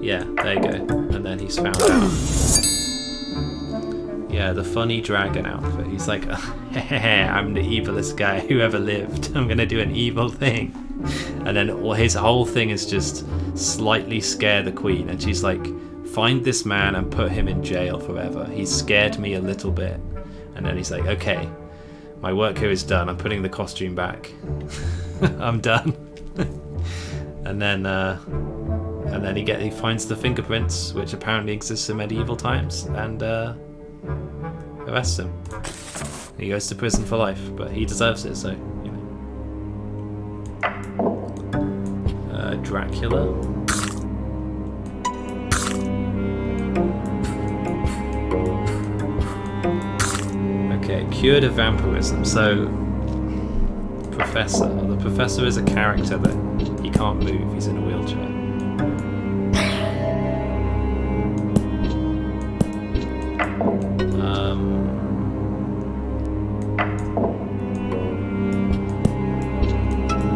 Speaker 1: Yeah, there you go. And then he's found out. Yeah, the funny dragon outfit. He's like, I'm the evilest guy who ever lived. I'm gonna do an evil thing. And then his whole thing is just slightly scare the queen. And she's like, find this man and put him in jail forever. He's scared me a little bit. And then he's like, okay, my work here is done. I'm putting the costume back. I'm done. And then he finds the fingerprints, which apparently exists in medieval times, and arrests him. He goes to prison for life, but he deserves it, so you know. Dracula. Okay, cured of vampirism. So, the professor is a character that he can't move. He's in a wheelchair.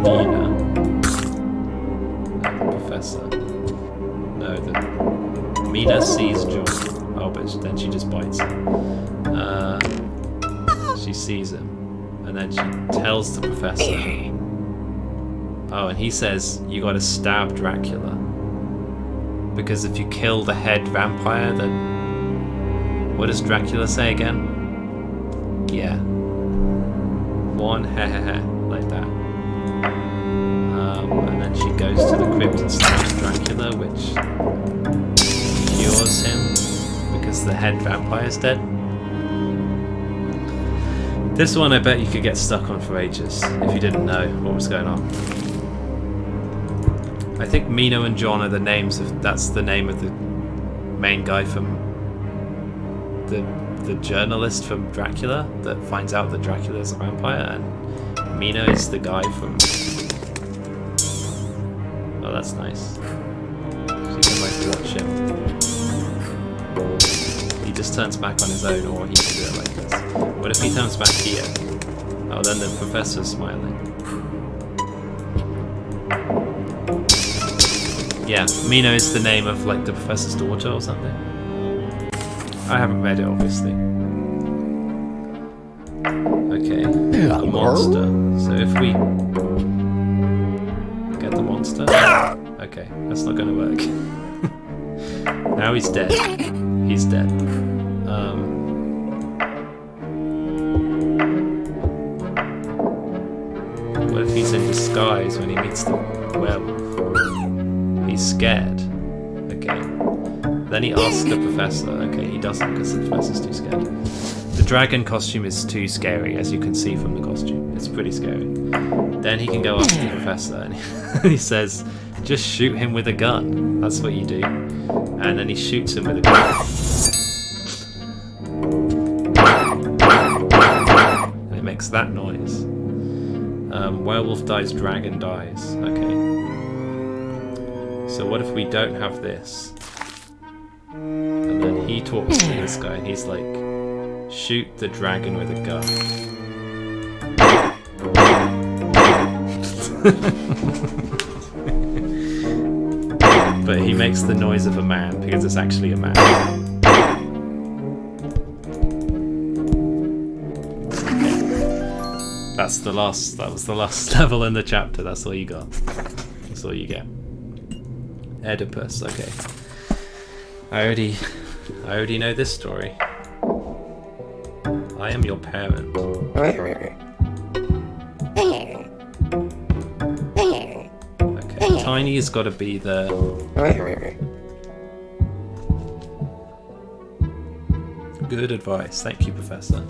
Speaker 1: Nina, the professor. No, Mina sees John. Oh, but then she just bites him. She sees him, and then she tells the professor. Oh, and he says, you gotta stab Dracula. Because if you kill the head vampire, then... What does Dracula say again? Yeah. One, like that. And then she goes to the crypt and stabs Dracula, which cures him, because the head vampire's dead. This one I bet you could get stuck on for ages if you didn't know what was going on. I think Mino and John are the names of... That's the name of the main guy from the the journalist from Dracula that finds out that Dracula is a vampire, and Mino is the guy from... Oh, that's nice. So you can like watch him. He just turns back on his own, or he can do it like this. What if he turns back here? Oh, then the professor's smiling. Yeah, Mino is the name of like the professor's daughter or something. I haven't read it, obviously. Okay, the monster. So if we get the monster... Okay, that's not gonna work. Now he's dead. He's dead. What if he's in disguise when he meets the werewolf? He's scared. Okay. Then he asks the professor. Okay, he doesn't because the professor's too scared. The dragon costume is too scary, as you can see from the costume. It's pretty scary. Then he can go up to the professor and he says, just shoot him with a gun. That's what you do. And then he shoots him with a gun. And it makes that noise. Werewolf dies, dragon dies. Okay. So what if we don't have this? And then he talks to this guy and he's like, shoot the dragon with a gun. But he makes the noise of a man because it's actually a man. That was the last level in the chapter. That's all you got. That's all you get. Oedipus, okay. I already know this story. I am your parent. Okay, Tiny's got to be the... Good advice, thank you, Professor.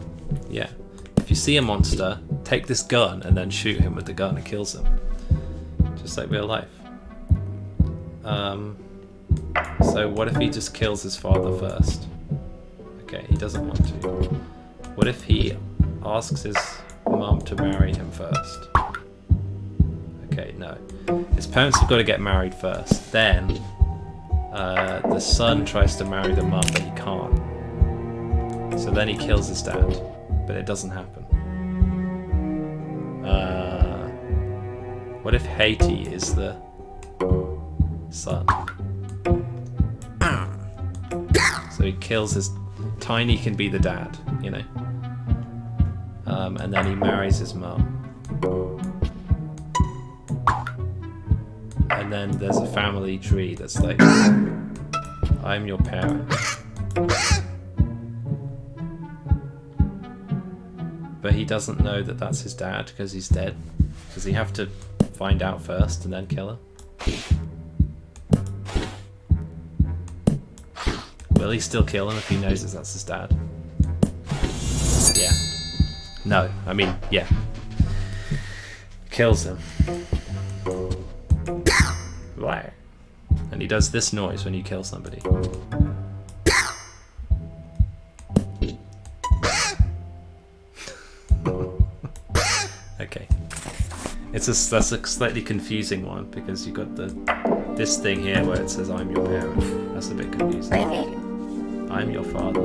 Speaker 1: Yeah. If you see a monster, take this gun and then shoot him with the gun and kills him. Just like real life. So what if he just kills his father first? Okay, he doesn't want to. What if he asks his mum to marry him first? Okay, no. His parents have got to get married first. Then, the son tries to marry the mum, but he can't. So then he kills his dad, but it doesn't happen. What if Haiti is the son? So he kills his... Tiny can be the dad, you know? And then he marries his mum. And then there's a family tree that's like, I'm your parent. But he doesn't know that that's his dad because he's dead. Does he have to find out first and then kill her? Will he still kill him if he knows that that's his dad? Yeah. No, I mean, yeah. Kills him. Right. And he does this noise when you kill somebody. Okay. That's a slightly confusing one because you got this thing here where it says I'm your parent. That's a bit confusing. I'm your father.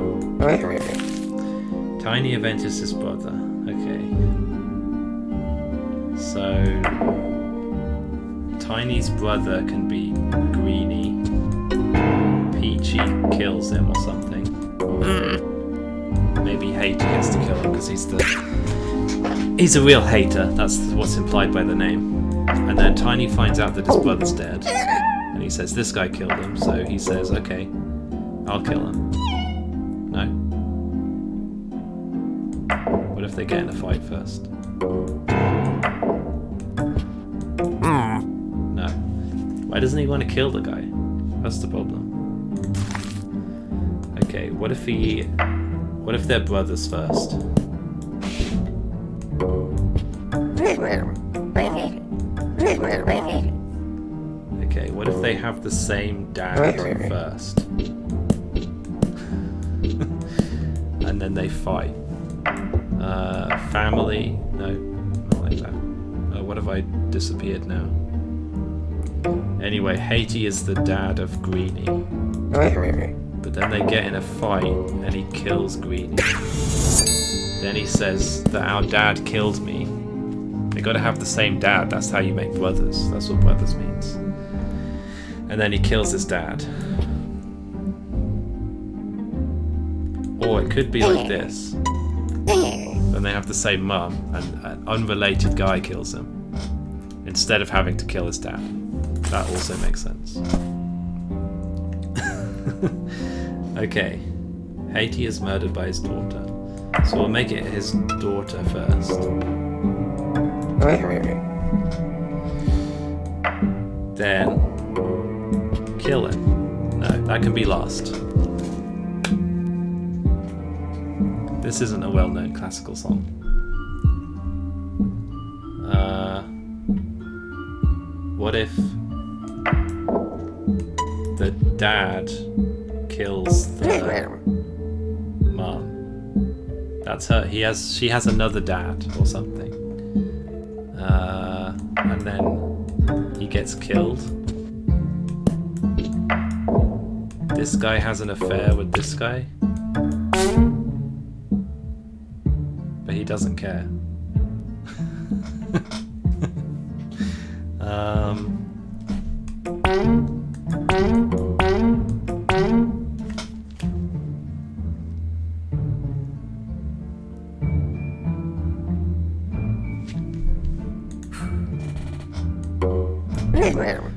Speaker 1: Tiny avenges his brother. Okay. So Tiny's brother can be Greeny. Peachy kills him or something. Maybe Hater gets to kill him because he's a real hater. That's what's implied by the name. And then Tiny finds out that his brother's dead. And he says, this guy killed him. So he says, okay, I'll kill him. No? What if they get in a fight first? No. Why doesn't he want to kill the guy? That's the problem. Okay, what if they're brothers first? Okay, what if they have the same dad first? And and then they fight. Family, no, not like that. Oh, what have I disappeared now? Anyway, Haiti is the dad of Greenie. But then they get in a fight and he kills Greenie. Then he says that our dad killed me. They gotta have the same dad, that's how you make brothers. That's what brothers means. And then he kills his dad. Or it could be like this. Then they have the same mum and an unrelated guy kills him. Instead of having to kill his dad. That also makes sense. Okay. Haiti is murdered by his daughter. So we'll make it his daughter first. Then kill him. No, that can be last. This isn't a well-known classical song. What if the dad kills the mum? That's her. She has another dad or something. And then he gets killed. This guy has an affair with this guy. But he doesn't care.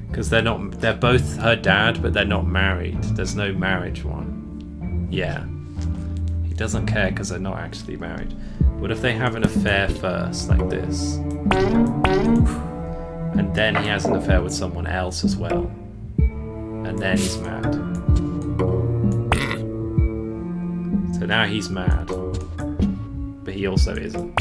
Speaker 1: Because they're both her dad, but they're not married. There's no marriage one. Yeah. He doesn't care because they're not actually married. What if they have an affair first, like this? And then he has an affair with someone else as well. And then he's mad. So now he's mad. But he also isn't.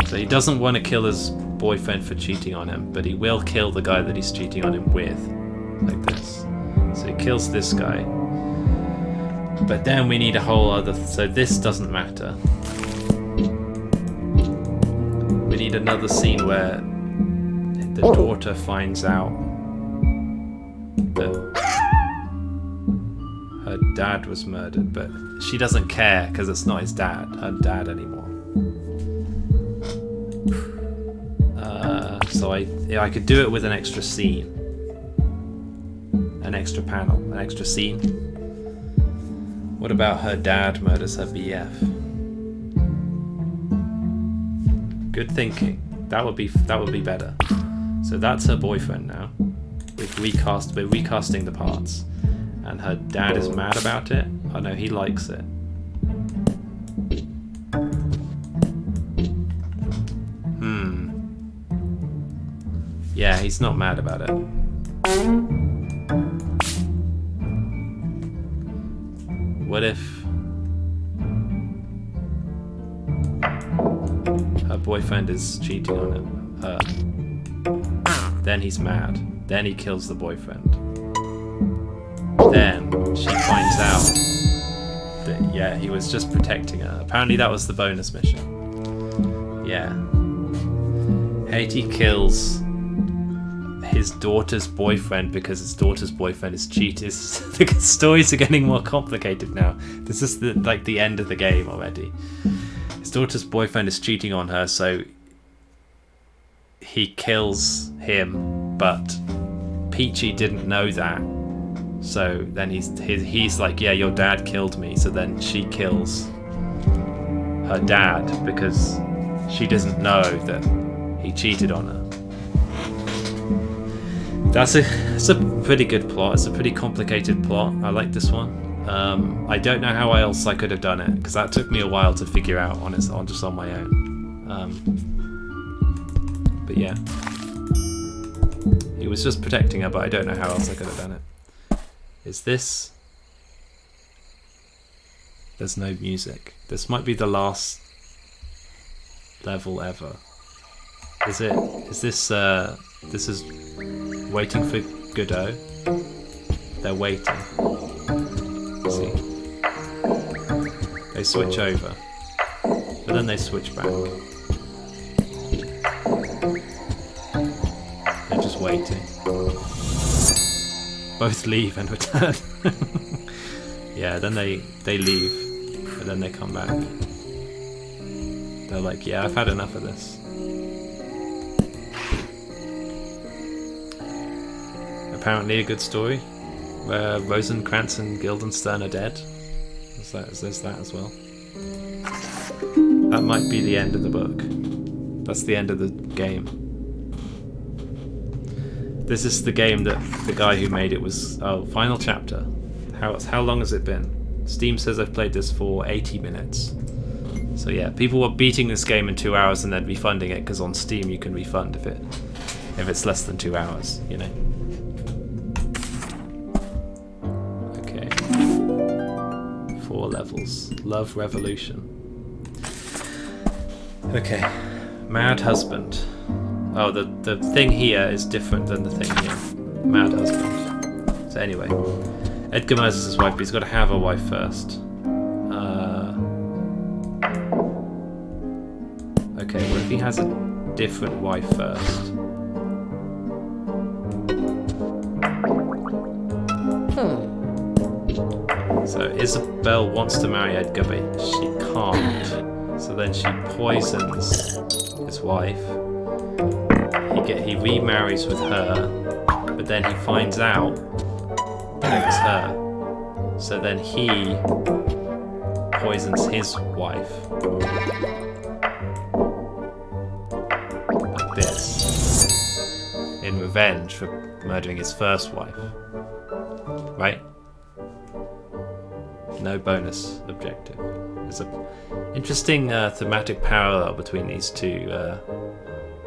Speaker 1: He doesn't want to kill his boyfriend for cheating on him, but he will kill the guy that he's cheating on him with, like this. So he kills this guy. But then we need a whole other... So this doesn't matter. We need another scene where the daughter finds out that her dad was murdered, but she doesn't care because it's not her dad anymore. So I could do it with an extra scene, an extra panel, an extra scene. What about her dad murders her BF? Good thinking. That would be better. So that's her boyfriend now. We're recasting the parts, and her dad is mad about it. Oh no, he likes it. Yeah, he's not mad about it. What if her boyfriend is cheating on her? Then he's mad. Then he kills the boyfriend. Then she finds out that, yeah, he was just protecting her. Apparently that was the bonus mission. Yeah. Haiti kills his daughter's boyfriend because his daughter's boyfriend is cheating. The stories are getting more complicated now. This is the end of the game already. His daughter's boyfriend is cheating on her, so he kills him, but Peachy didn't know that. So then he's like, yeah, your dad killed me. So then she kills her dad because she doesn't know that he cheated on her. It's a pretty good plot. It's a pretty complicated plot. I like this one. I don't know how else I could have done it because that took me a while to figure out just on my own. But yeah, he was just protecting her, but I don't know how else I could have done it. Is this? There's no music. This might be the last level ever. Is it? Is this? This is waiting for Godot. They're waiting. See, they switch over, but then they switch back. They're just waiting. Both leave and return. Yeah, then they leave, but then they come back. They're like, yeah, I've had enough of this. Apparently a good story, where Rosencrantz and Guildenstern are dead. Is that as well? That might be the end of the book. That's the end of the game. This is the game that the guy who made it was... Oh, final chapter. How long has it been? Steam says I've played this for 80 minutes. So yeah, people were beating this game in 2 hours and then refunding it, because on Steam you can refund if it's less than 2 hours, you know. Okay. 4 levels. Love Revolution. Okay. Mad Husband. Oh, the thing here is different than the thing here. Mad Husband. So anyway, Edgar murders his wife, but he's got to have a wife first. Okay, what if he has a different wife first? So Isabel wants to marry Edgar, but she can't. So then she poisons his wife. He remarries with her, but then he finds out that it was her. So then he poisons his wife. Like this. In revenge for murdering his first wife. Right? No bonus objective. There's an interesting thematic parallel between these two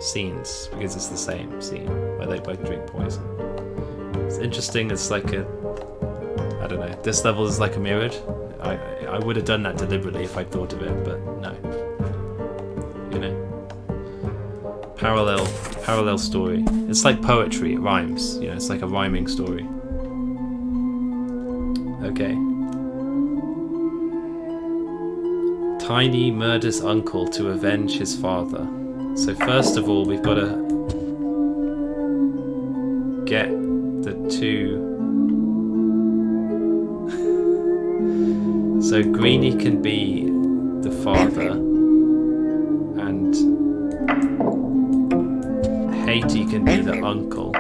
Speaker 1: scenes, because it's the same scene where they both drink poison. It's interesting. It's like I don't know. This level is like a mirrored. I would have done that deliberately if I'd thought of it, but no. You know, parallel story. It's like poetry. It rhymes. You know, it's like a rhyming story. Okay. Tiny murders uncle to avenge his father. So first of all, we've got to get the two. So Greenie can be the father, and Haiti can be the uncle.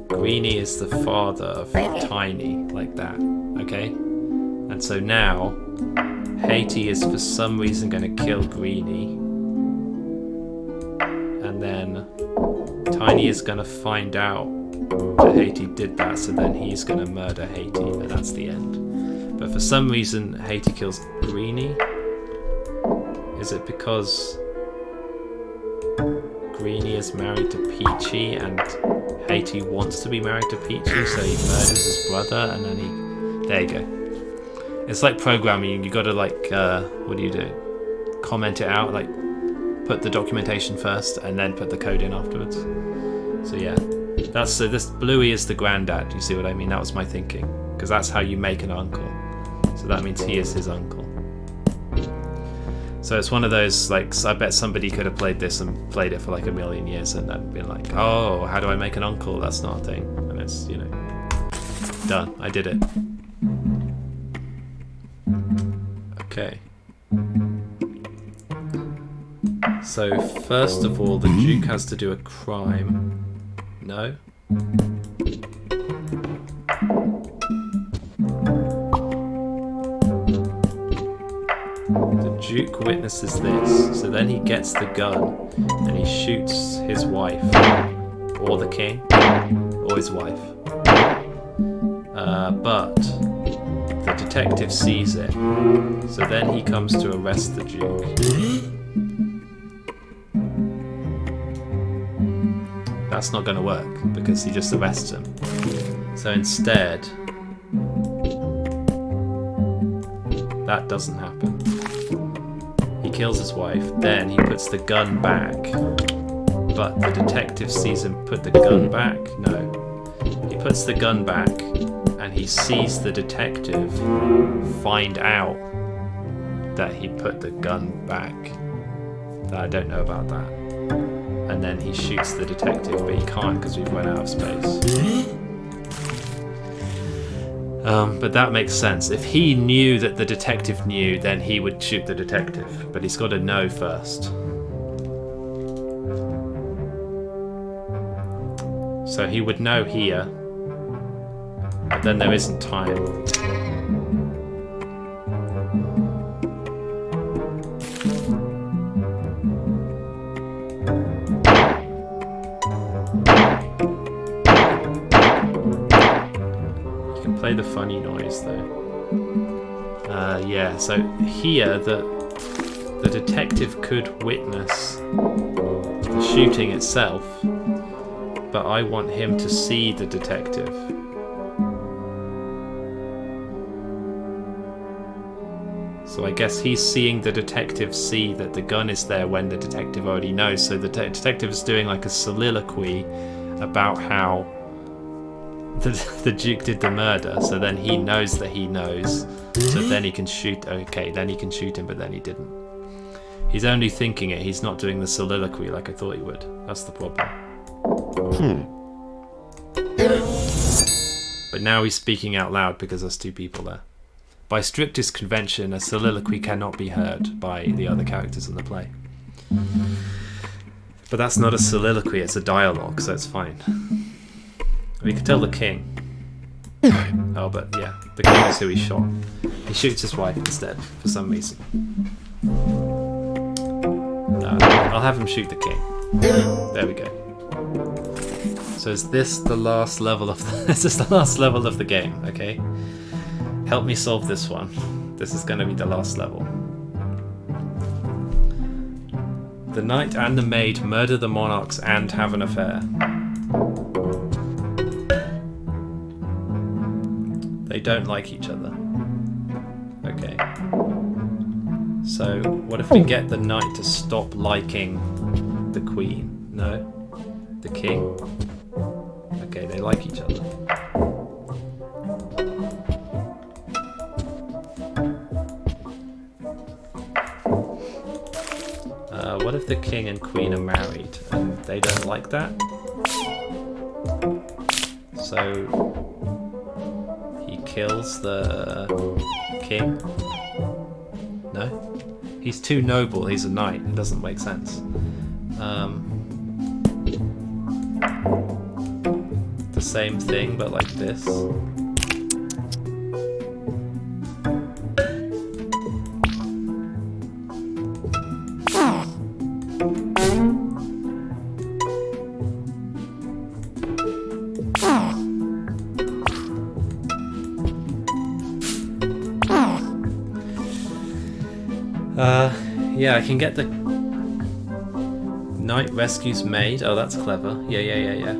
Speaker 1: Greenie is the father of Tiny, like that. Okay? And so now Haiti is for some reason going to kill Greenie. And then Tiny is going to find out that Haiti did that, so then he's going to murder Haiti, and that's the end. But for some reason, Haiti kills Greenie. Is it because Greenie is married to Peachy and Haiti wants to be married to Peachy, so he murders his brother, and then he... There you go. It's like programming. You gotta like, what do? Comment it out, like put the documentation first and then put the code in afterwards. So yeah, so this Bluey is the granddad. You see what I mean? That was my thinking, because that's how you make an uncle. So that means he is his uncle. So it's one of those, like, I bet somebody could have played this and played it for like a million years and then been like, oh, how do I make an uncle? That's not a thing. And it's, you know, done. I did it. Okay. So first of all, the Duke has to do a crime. No? The Duke witnesses this, so then he gets the gun and he shoots his wife, or the king, or his wife. But the detective sees it, so then he comes to arrest the Duke. That's not going to work because he just arrests him. So instead, that doesn't happen. He kills his wife, then he puts the gun back. But the detective sees him put the gun back? No. He puts the gun back, and he sees the detective find out that he put the gun back. I don't know about that. And then he shoots the detective, but he can't because we've run out of space. But that makes sense. If he knew that the detective knew, then he would shoot the detective. But he's got to know first. So he would know here, but then there isn't time. You can play the funny noise though. Yeah, so here the detective could witness the shooting itself, but I want him to see the detective. So I guess he's seeing the detective see that the gun is there when the detective already knows. So the detective is doing like a soliloquy about how the Duke did the murder. So then he knows that he knows. So then he can shoot. Okay, then he can shoot him, but then he didn't. He's only thinking it. He's not doing the soliloquy like I thought he would. That's the problem. But now he's speaking out loud because there's two people there. By strictest convention, a soliloquy cannot be heard by the other characters in the play. But that's not a soliloquy, it's a dialogue, so it's fine. We could tell the king. Oh, but yeah, the king is who he shot. He shoots his wife instead, for some reason. I'll have him shoot the king. There we go. So is this the last level of this is the last level of the game, okay? Help me solve this one. This is going to be the last level. The knight and the maid murder the monarchs and have an affair. They don't like each other. Okay. So what if we get the knight to stop liking the queen? No? The king? Okay, they like each other. What if the king and queen are married and they don't like that? So he kills the king? No? He's too noble, he's a knight, it doesn't make sense. The same thing but like this. Yeah, I can get the knight rescues maid. Oh, that's clever. Yeah.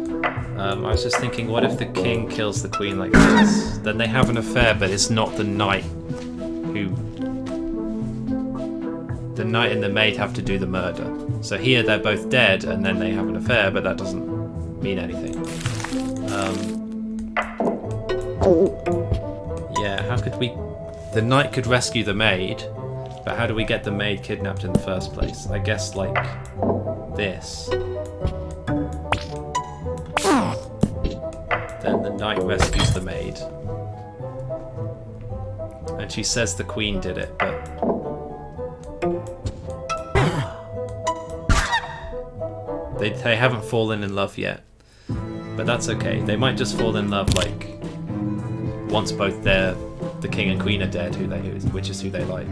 Speaker 1: I was just thinking, what if the king kills the queen like this? Then they have an affair, but it's not the knight who... The knight and the maid have to do the murder. So here they're both dead, and then they have an affair, but that doesn't mean anything. Yeah, how could we... The knight could rescue the maid, but how do we get the maid kidnapped in the first place? I guess like this. Then the knight rescues the maid. And she says the queen did it, but... They haven't fallen in love yet. But that's okay. They might just fall in love like once both the king and queen are dead, which is who they like.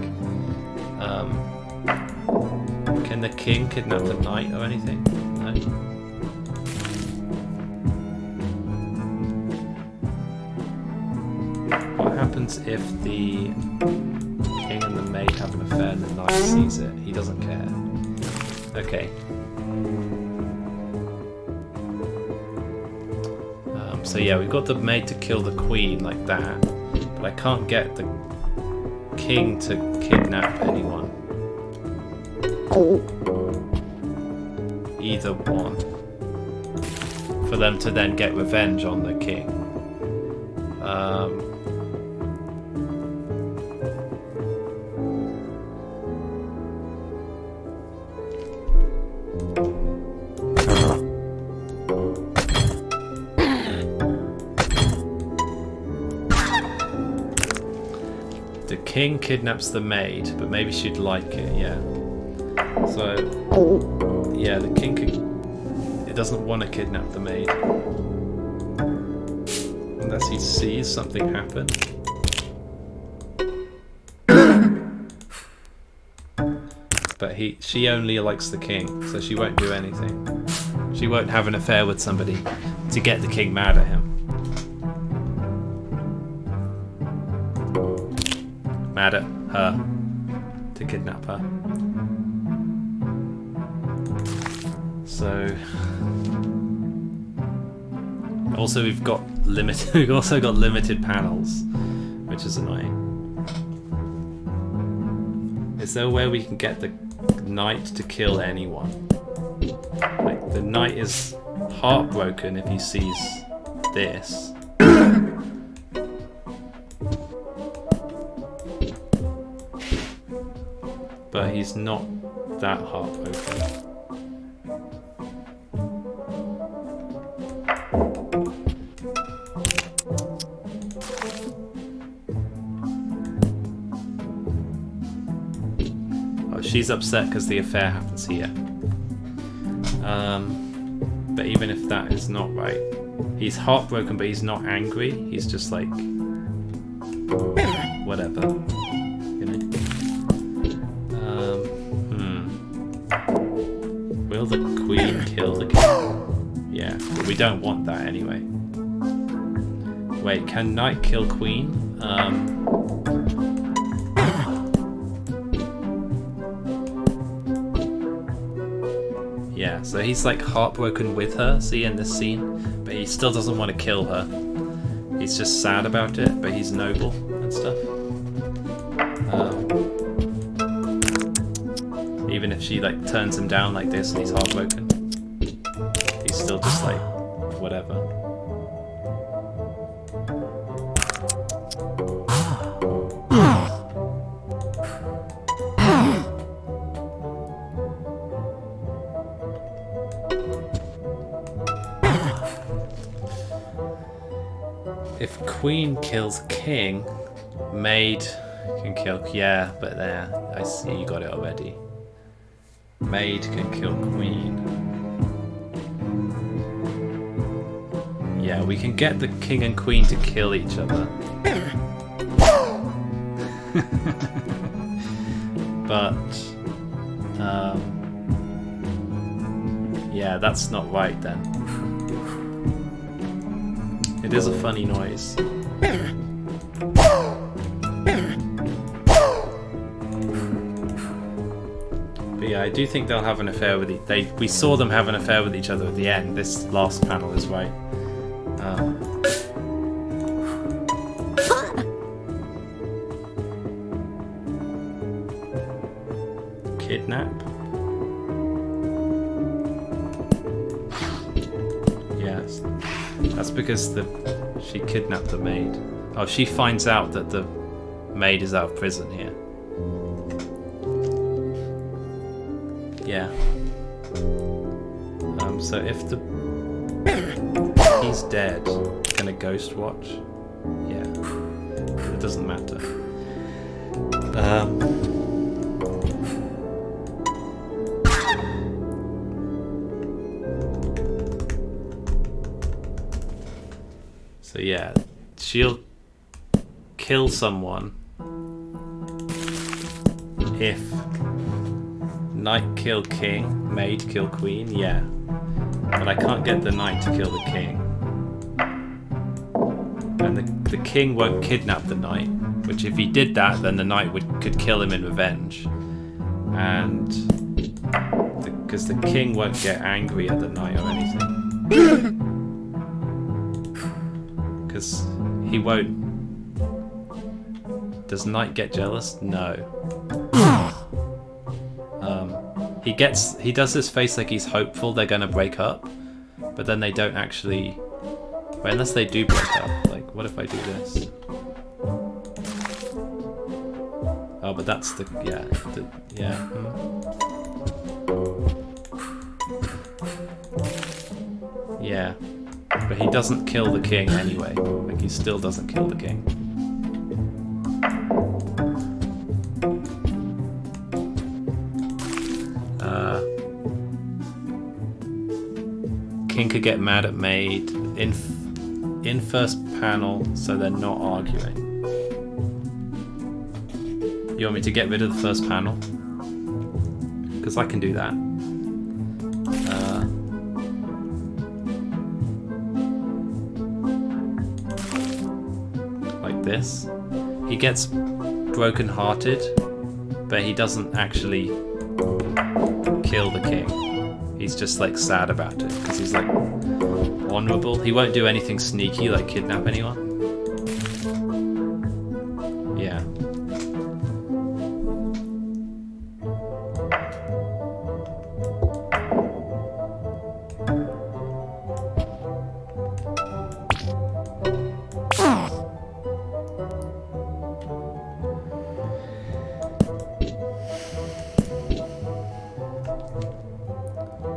Speaker 1: Can the king kidnap the knight or anything? No. What happens if the king and the maid have an affair and the knight sees it? He doesn't care. Okay. So yeah, we've got the maid to kill the queen like that, but I can't get the king to kidnap anyone. Either one. For them to then get revenge on the king. The king kidnaps the maid, but maybe she'd like it, yeah. So, yeah, the king it doesn't want to kidnap the maid. Unless he sees something happen. But she only likes the king, so she won't do anything. She won't have an affair with somebody to get the king mad at him. Mad at her to kidnap her. So also we've also got limited panels, which is annoying. Is there a way we can get the knight to kill anyone? Like, the knight is heartbroken if he sees this. But he's not that heartbroken. Oh, she's upset because the affair happens here. But even if that is not right, he's heartbroken, but he's not angry. He's just like, whatever, you know. Will the queen kill the king? Yeah, but we don't want that anyway. Wait, can knight kill queen? Yeah, so he's like heartbroken with her, see, in this scene, but he still doesn't want to kill her. He's just sad about it, but he's noble and stuff. Even if she like turns him down like this and he's heartbroken, he's still just like, whatever. If queen kills king, maid can kill... Yeah, but there, I see you got it already. Maid can kill queen. Yeah, we can get the king and queen to kill each other. But... yeah, that's not right then. It is a funny noise. But yeah, I do think they'll have an affair with we saw them have an affair with each other at the end. This last panel is right. Kidnap? Yes. That's because she kidnapped the maid. Oh, she finds out that the maid is out of prison here. Yeah. So if he's dead, can a ghost watch? Yeah. It doesn't matter. So yeah, she'll kill someone if knight kill king, maid kill queen, yeah. But I can't get the knight to kill the king. And the king won't kidnap the knight, which if he did that, then the knight could kill him in revenge. And because the king won't get angry at the knight or anything. Because he won't. Does knight get jealous? No. he does this face like he's hopeful they're gonna break up, but then they don't actually. Well, unless they do break up. Like, what if I do this? Oh, but that's the yeah. Yeah, but he doesn't kill the king anyway. Like, he still doesn't kill the king. King could get mad at maid in first panel, so they're not arguing. You want me to get rid of the first panel? Because I can do that. Like this. He gets broken-hearted, but he doesn't actually kill the king. He's just like sad about it because he's like honorable. He won't do anything sneaky like kidnap anyone. Yeah.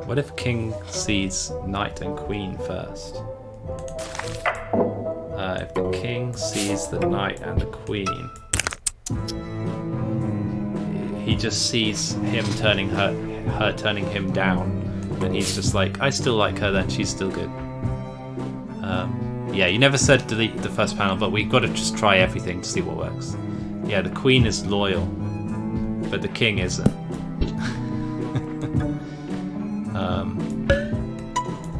Speaker 1: What if king sees knight and queen first? If the king sees the knight and the queen, he just sees him turning her turning him down, and he's just like, I still like her then, she's still good. Yeah, you never said delete the first panel, but we've got to just try everything to see what works. Yeah, the queen is loyal, but the king isn't.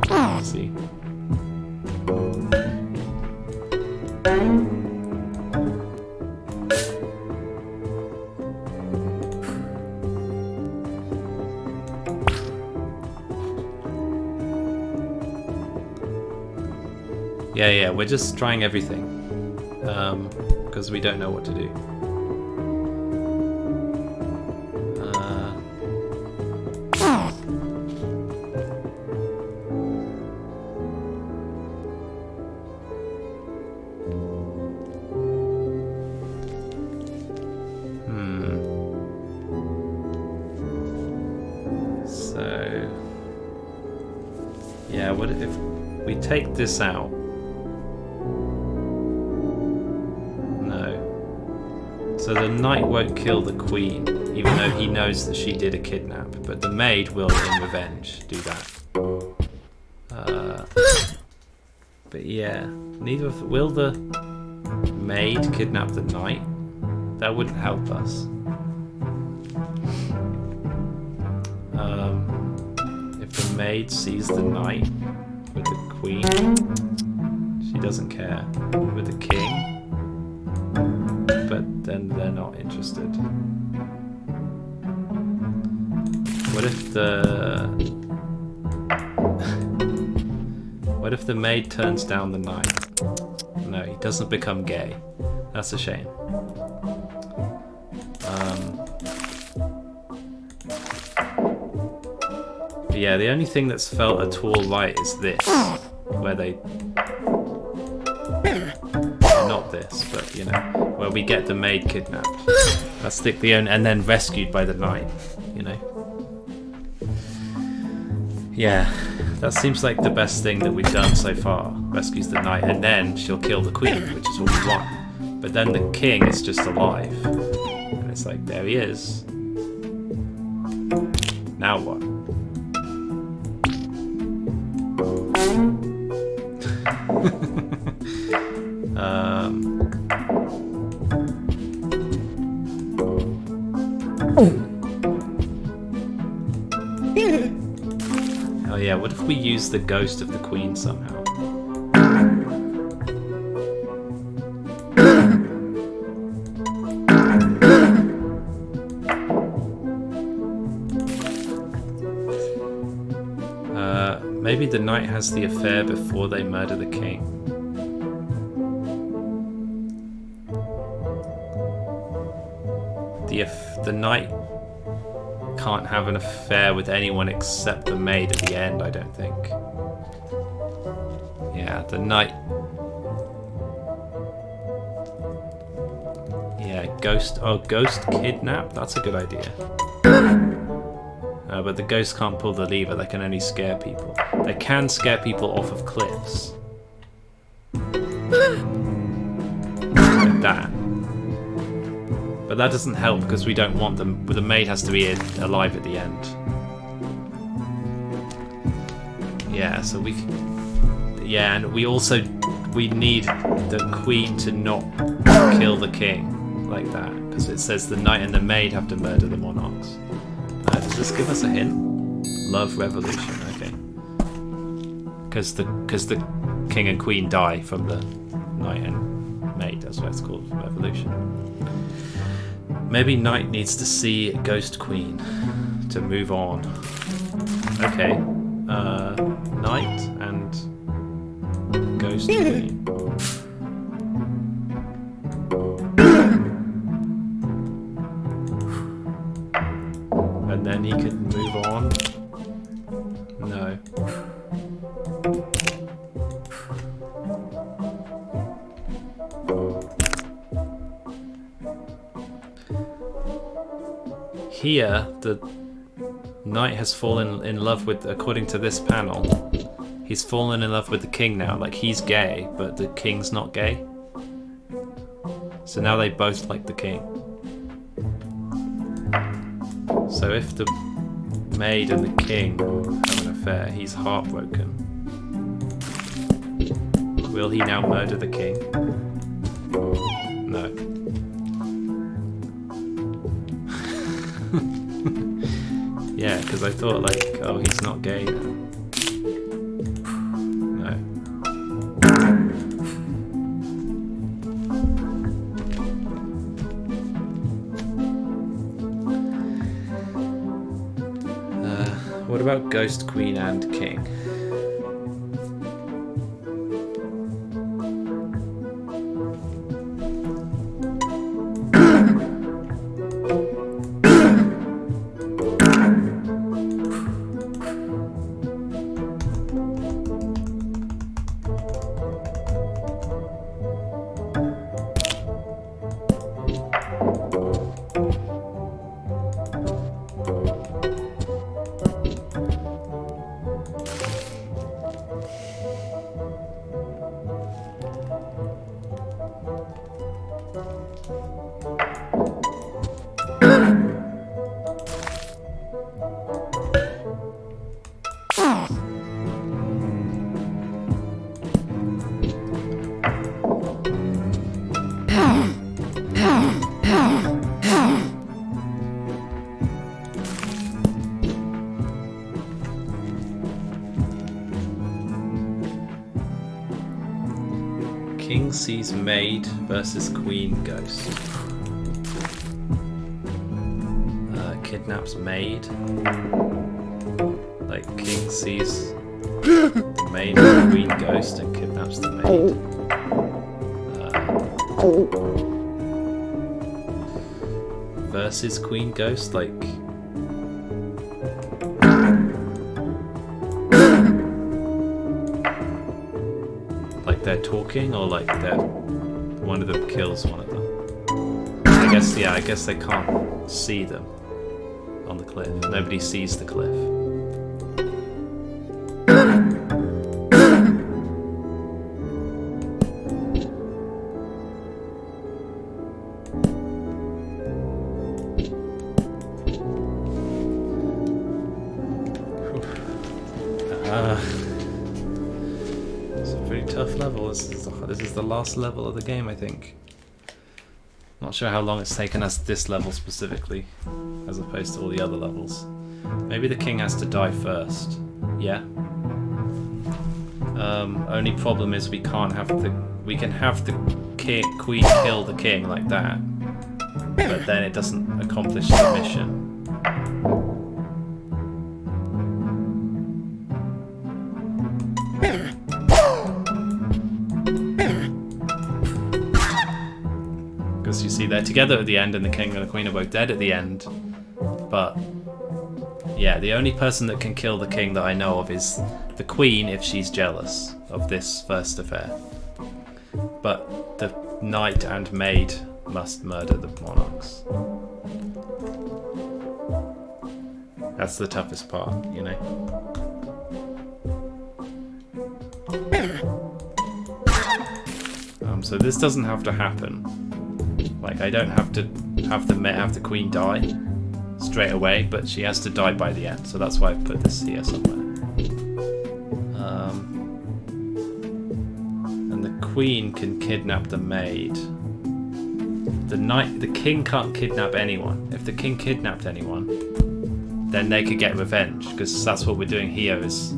Speaker 1: Let's see. Yeah, we're just trying everything because we don't know what to do. So, yeah, what if we take this out? So the knight won't kill the queen, even though he knows that she did a kidnap, but the maid will, in revenge, do that. But yeah, neither of... Will the maid kidnap the knight? That wouldn't help us. If the maid sees the knight with the queen, she doesn't care. With the king, but then they're not interested. What if the maid turns down the knight? No, he doesn't become gay. That's a shame. But yeah, the only thing that's felt at all right is this, where they... Not this, but you know, where we get the maid kidnapped. That's the only, and then rescued by the knight, you know. Yeah, that seems like the best thing that we've done so far. Rescues the knight, and then she'll kill the queen, which is what we want. But then the king is just alive, and it's like, there he is. Now what? Oh yeah, what if we use the ghost of the queen somehow? Maybe the knight has the affair before they murder the king. The knight can't have an affair with anyone except the maid at the end, I don't think. Yeah, the knight... Yeah, ghost... Oh, ghost kidnap? That's a good idea. But the ghost can't pull the lever, they can only scare people. They can scare people off of cliffs. Like that. But that doesn't help because we don't want them. The maid has to be alive at the end. Yeah, so we... Yeah, and we also... We need the queen to not kill the king. Like that. Because it says the knight and the maid have to murder the monarchs. Does this give us a hint? Love revolution, okay. Because the king and queen die from the knight and maid, that's why it's called revolution. Maybe knight needs to see ghost queen to move on. Okay, knight and ghost queen. And then he could move on. No. Here, the knight has fallen in love with, according to this panel, he's fallen in love with the king now. Like, he's gay, but the king's not gay. So now they both like the king. So if the maid and the king have an affair, he's heartbroken. Will he now murder the king? No. Yeah, because I thought like, oh, he's not gay now. No. What about Ghost Queen and King? King sees maid versus queen ghost. Kidnaps maid. Like King sees the maid and queen ghost and kidnaps the maid. Versus queen ghost, like. They're talking, or like one of them kills one of them. I guess, yeah, I guess they can't see them on the cliff. Nobody sees the cliff. Tough level. This is the last level of the game, I think. Not sure how long it's taken us this level specifically, as opposed to all the other levels. Maybe the king has to die first. Yeah. Only problem is we can't have the. We can have the queen kill the king like that, but then it doesn't accomplish the mission. You see they're together at the end and the king and the queen are both dead at the end, but Yeah, the only person that can kill the king that I know of is the queen if she's jealous of this first affair. But the knight and maid must murder the monarchs. That's the toughest part, you know? So this doesn't have to happen. Like, I don't have to have the queen die straight away, but she has to die by the end. So that's why I've put this here somewhere. And the queen can kidnap the maid. The king can't kidnap anyone. If the king kidnapped anyone, then they could get revenge, because that's what we're doing here. Is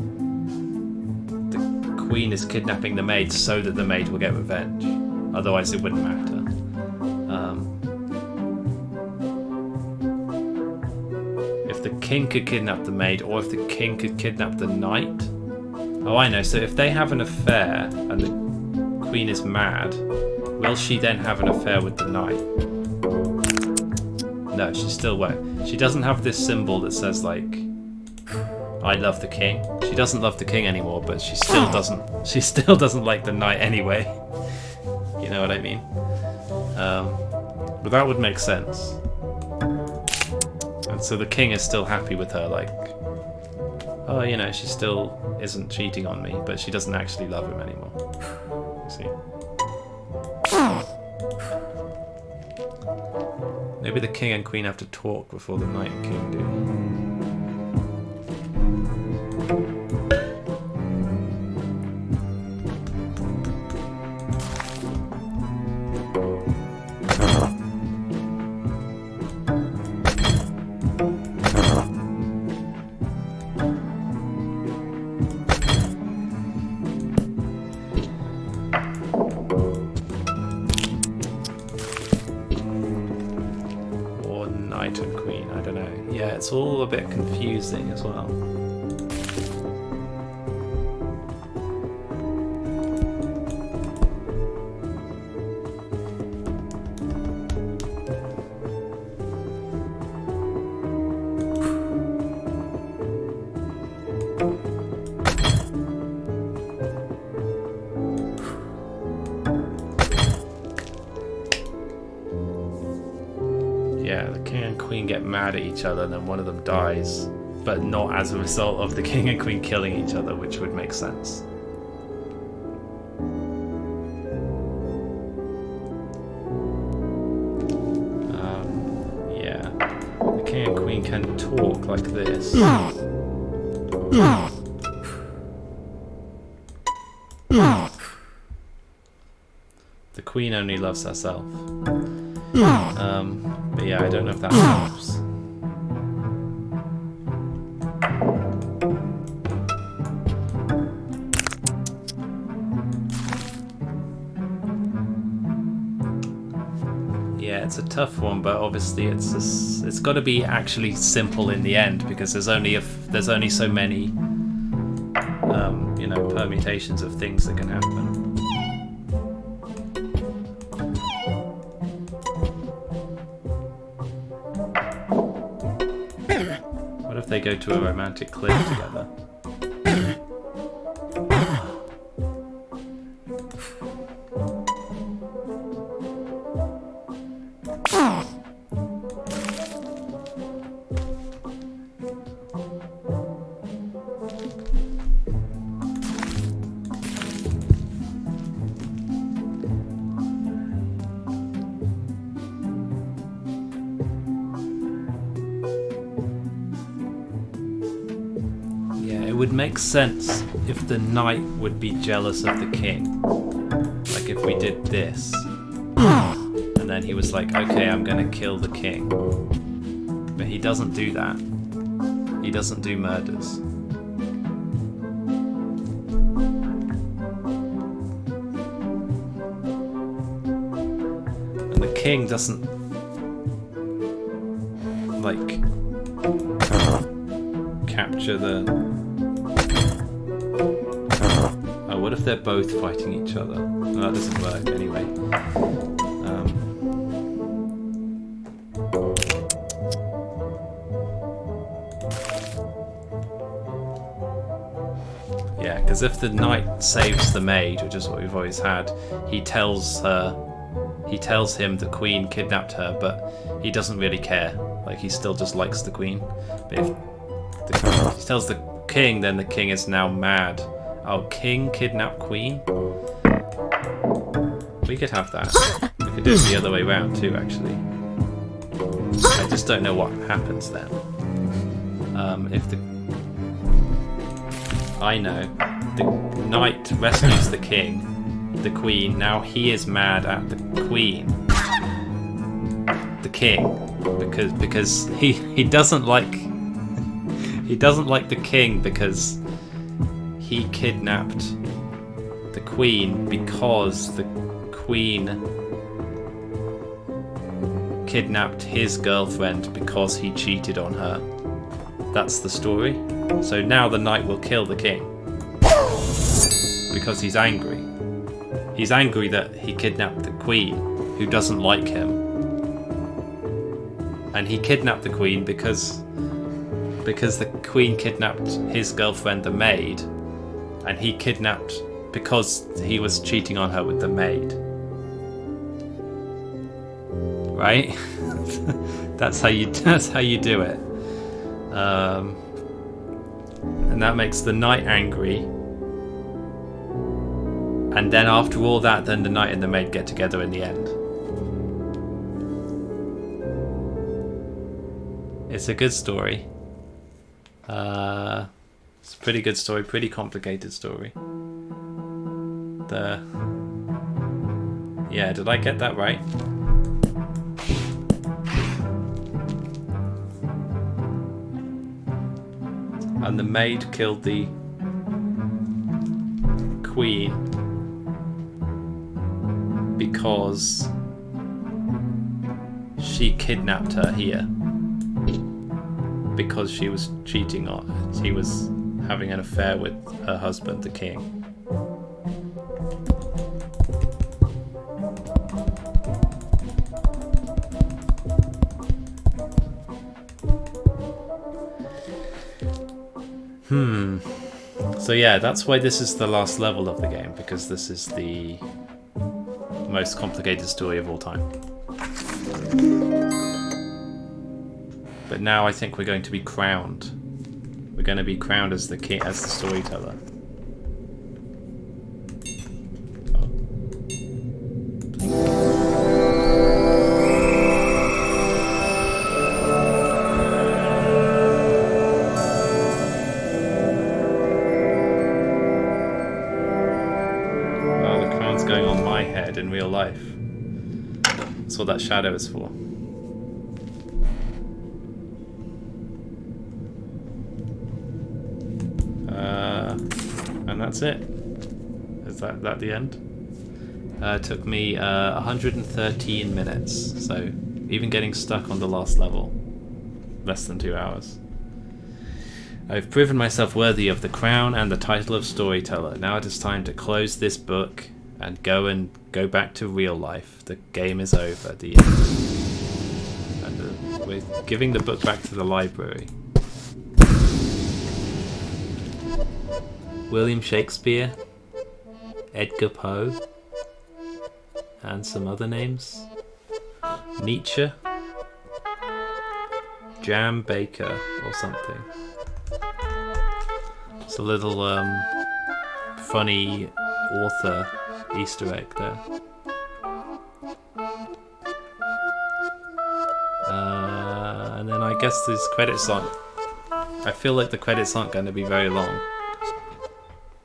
Speaker 1: the queen is kidnapping the maid so that the maid will get revenge. Otherwise, it wouldn't matter. If the king could kidnap the maid, or if the king could kidnap the knight. Oh, I know. So if they have an affair and the queen is mad, will she then have an affair with the knight? No, she still won't. She doesn't have this symbol that says, like, I love the king. She doesn't love the king anymore, but she still doesn't like the knight anyway. You know what I mean? But that would make sense. And so the king is still happy with her, like, oh, you know, she still isn't cheating on me, but she doesn't actually love him anymore. See? Maybe the king and queen have to talk before the knight and king do. It's all a bit confusing as well. Yeah, the king and queen get mad at each other and then one of them dies, but not as a result of the king and queen killing each other, which would make sense. Yeah, the king and queen can talk like this. The queen only loves herself. But yeah, I don't know if that helps. Yeah, it's a tough one, but obviously it's got to be actually simple in the end, because there's only so many you know, permutations of things that can happen. They go to a romantic cliff together. It would make sense if the knight would be jealous of the king. Like if we did this. And then he was like, okay, I'm gonna kill the king. But he doesn't do that. He doesn't do murders. And the king doesn't, like, capture the... Oh, what if they're both fighting each other? No, that doesn't work anyway. Because if the knight saves the maid, which is what we've always had, he tells him the queen kidnapped her, but he doesn't really care. Like, he still just likes the queen. But if he tells the king, then the king is now mad. Oh, king kidnap queen? We could have that. We could do it the other way around too, actually. I just don't know what happens then. I know. The knight rescues the king, the queen. Now he is mad at the queen, the king, because he doesn't like the king because he kidnapped the queen because the queen kidnapped his girlfriend because he cheated on her. That's the story. So now the knight will kill the king because he's angry. He's angry that he kidnapped the queen, who doesn't like him. And he kidnapped the queen because the queen kidnapped his girlfriend, the maid, and he kidnapped because he was cheating on her with the maid. Right? That's how you do it. And that makes the knight angry. And then after all that, then the knight and the maid get together in the end. It's a good story. It's a pretty good story, pretty complicated story. Yeah, did I get that right? And the maid killed the queen because she kidnapped her here. Because she was cheating on her. She was having an affair with her husband, the king. So yeah, that's why this is the last level of the game, because this is the most complicated story of all time. But now I think we're going to be crowned. We're going to be crowned as the king, as the storyteller. In real life. That's what that shadow is for. And that's it. Is that the end? It took me 113 minutes, so even getting stuck on the last level, less than 2 hours. I've proven myself worthy of the crown and the title of storyteller. Now it is time to close this book and go back to real life. The game is over. The end. And we're giving the book back to the library. William Shakespeare, Edgar Poe, and some other names. Nietzsche, Jam Baker or something. It's a little funny author Easter egg there. And then I guess these credits aren't... I feel like the credits aren't going to be very long.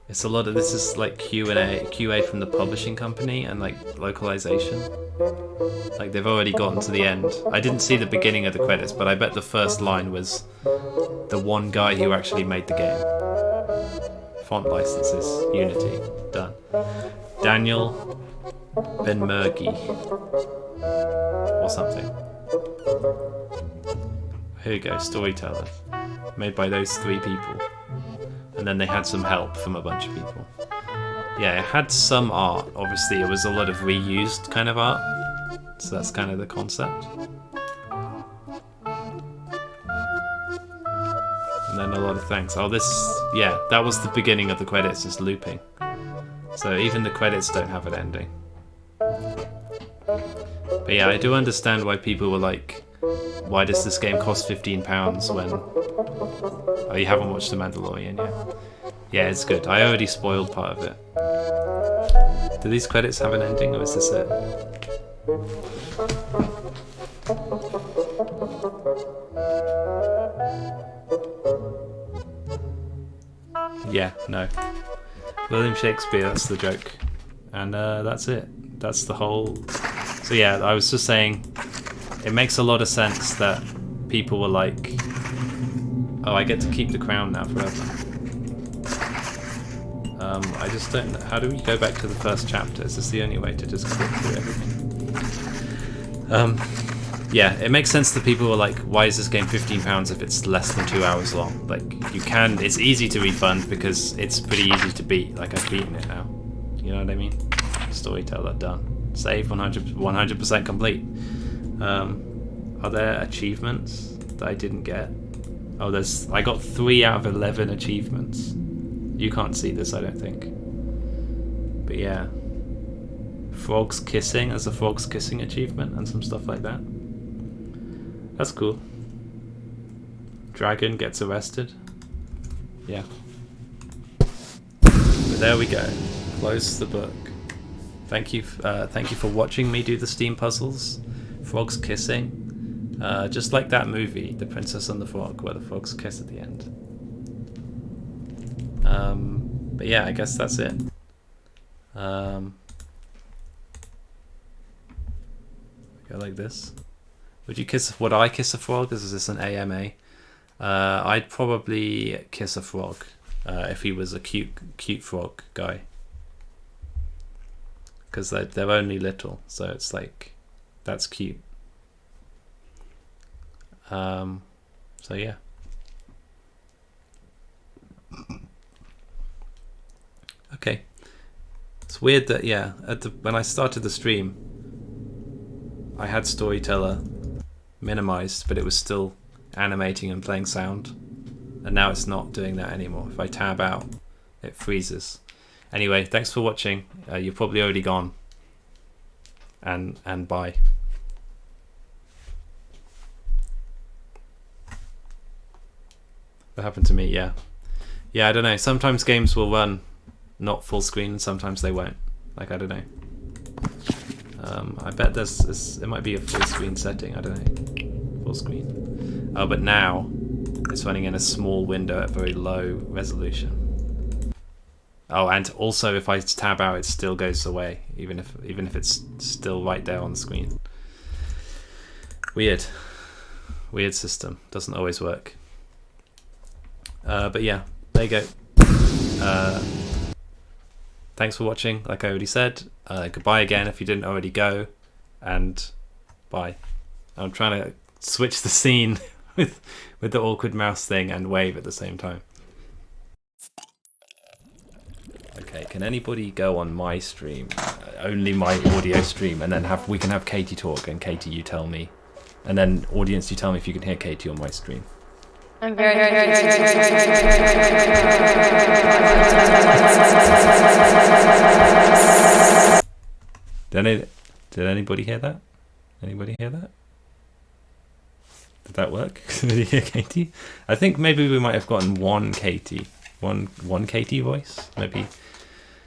Speaker 1: It's a lot of... This is like QA from the publishing company and like localization. Like they've already gotten to the end. I didn't see the beginning of the credits, but I bet the first line was the one guy who actually made the game. Font licenses, Unity, done. Daniel Benmergui or something. Here you go, Storyteller. Made by those 3 people. And then they had some help from a bunch of people. Yeah, it had some art. Obviously, it was a lot of reused kind of art. So that's kind of the concept. And then a lot of thanks. Oh, this, yeah, that was the beginning of the credits, just looping. So even the credits don't have an ending. But yeah, I do understand why people were like, why does this game cost £15 when... Oh, you haven't watched The Mandalorian yet? Yeah, it's good. I already spoiled part of it. Do these credits have an ending, or is this it? Yeah, no. William Shakespeare, that's the joke. And that's it. That's the whole... So yeah, I was just saying, it makes a lot of sense that people were like, oh, I get to keep the crown now forever. I just don't know. How do we go back to the first chapter? Is this the only way to just click through everything? Yeah, it makes sense that people were like, why is this game £15 if it's less than 2 hours long? Like, you can, it's easy to refund because it's pretty easy to beat. Like, I've beaten it now. You know what I mean? Storyteller, done. Save 100% complete. Are there achievements that I didn't get? Oh, I got 3 out of 11 achievements. You can't see this, I don't think. But yeah. Frogs kissing, there's a frogs kissing achievement and some stuff like that. That's cool. Dragon gets arrested. Yeah. But there we go. Close the book. Thank you for watching me do the Steam puzzles. Frogs kissing. Just like that movie, The Princess and the Frog, where the frogs kiss at the end. But yeah, I guess that's it. Go like this. Would I kiss a frog? Is this an AMA? I'd probably kiss a frog if he was a cute frog guy. Because they're only little, so it's like, that's cute. So yeah. Okay. It's weird that, yeah, when I started the stream, I had Storyteller minimized, but it was still animating and playing sound. And now it's not doing that anymore. If I tab out, it freezes. Anyway, thanks for watching. You're probably already gone. And bye. That happened to me, yeah. Yeah, I don't know. Sometimes games will run not full screen, and sometimes they won't. Like, I don't know. I bet it might be a full screen setting. I don't know. Full screen. Oh, but now it's running in a small window at very low resolution. Oh, and also if I tab out, it still goes away, even if it's still right there on the screen. Weird system. Doesn't always work. But yeah, there you go. Thanks for watching. Like I already said, goodbye again if you didn't already go, and bye. I'm trying to switch the scene with the awkward mouse thing and wave at the same time. Okay, can anybody go on my stream, only my audio stream, and then we can have Katie talk, and Katie, you tell me, and then audience, you tell me if you can hear Katie on my stream.
Speaker 2: I'm very
Speaker 1: Did anybody hear that? Anybody hear that? Did that work? Did you hear Katie? I think maybe we might have gotten one Katie voice.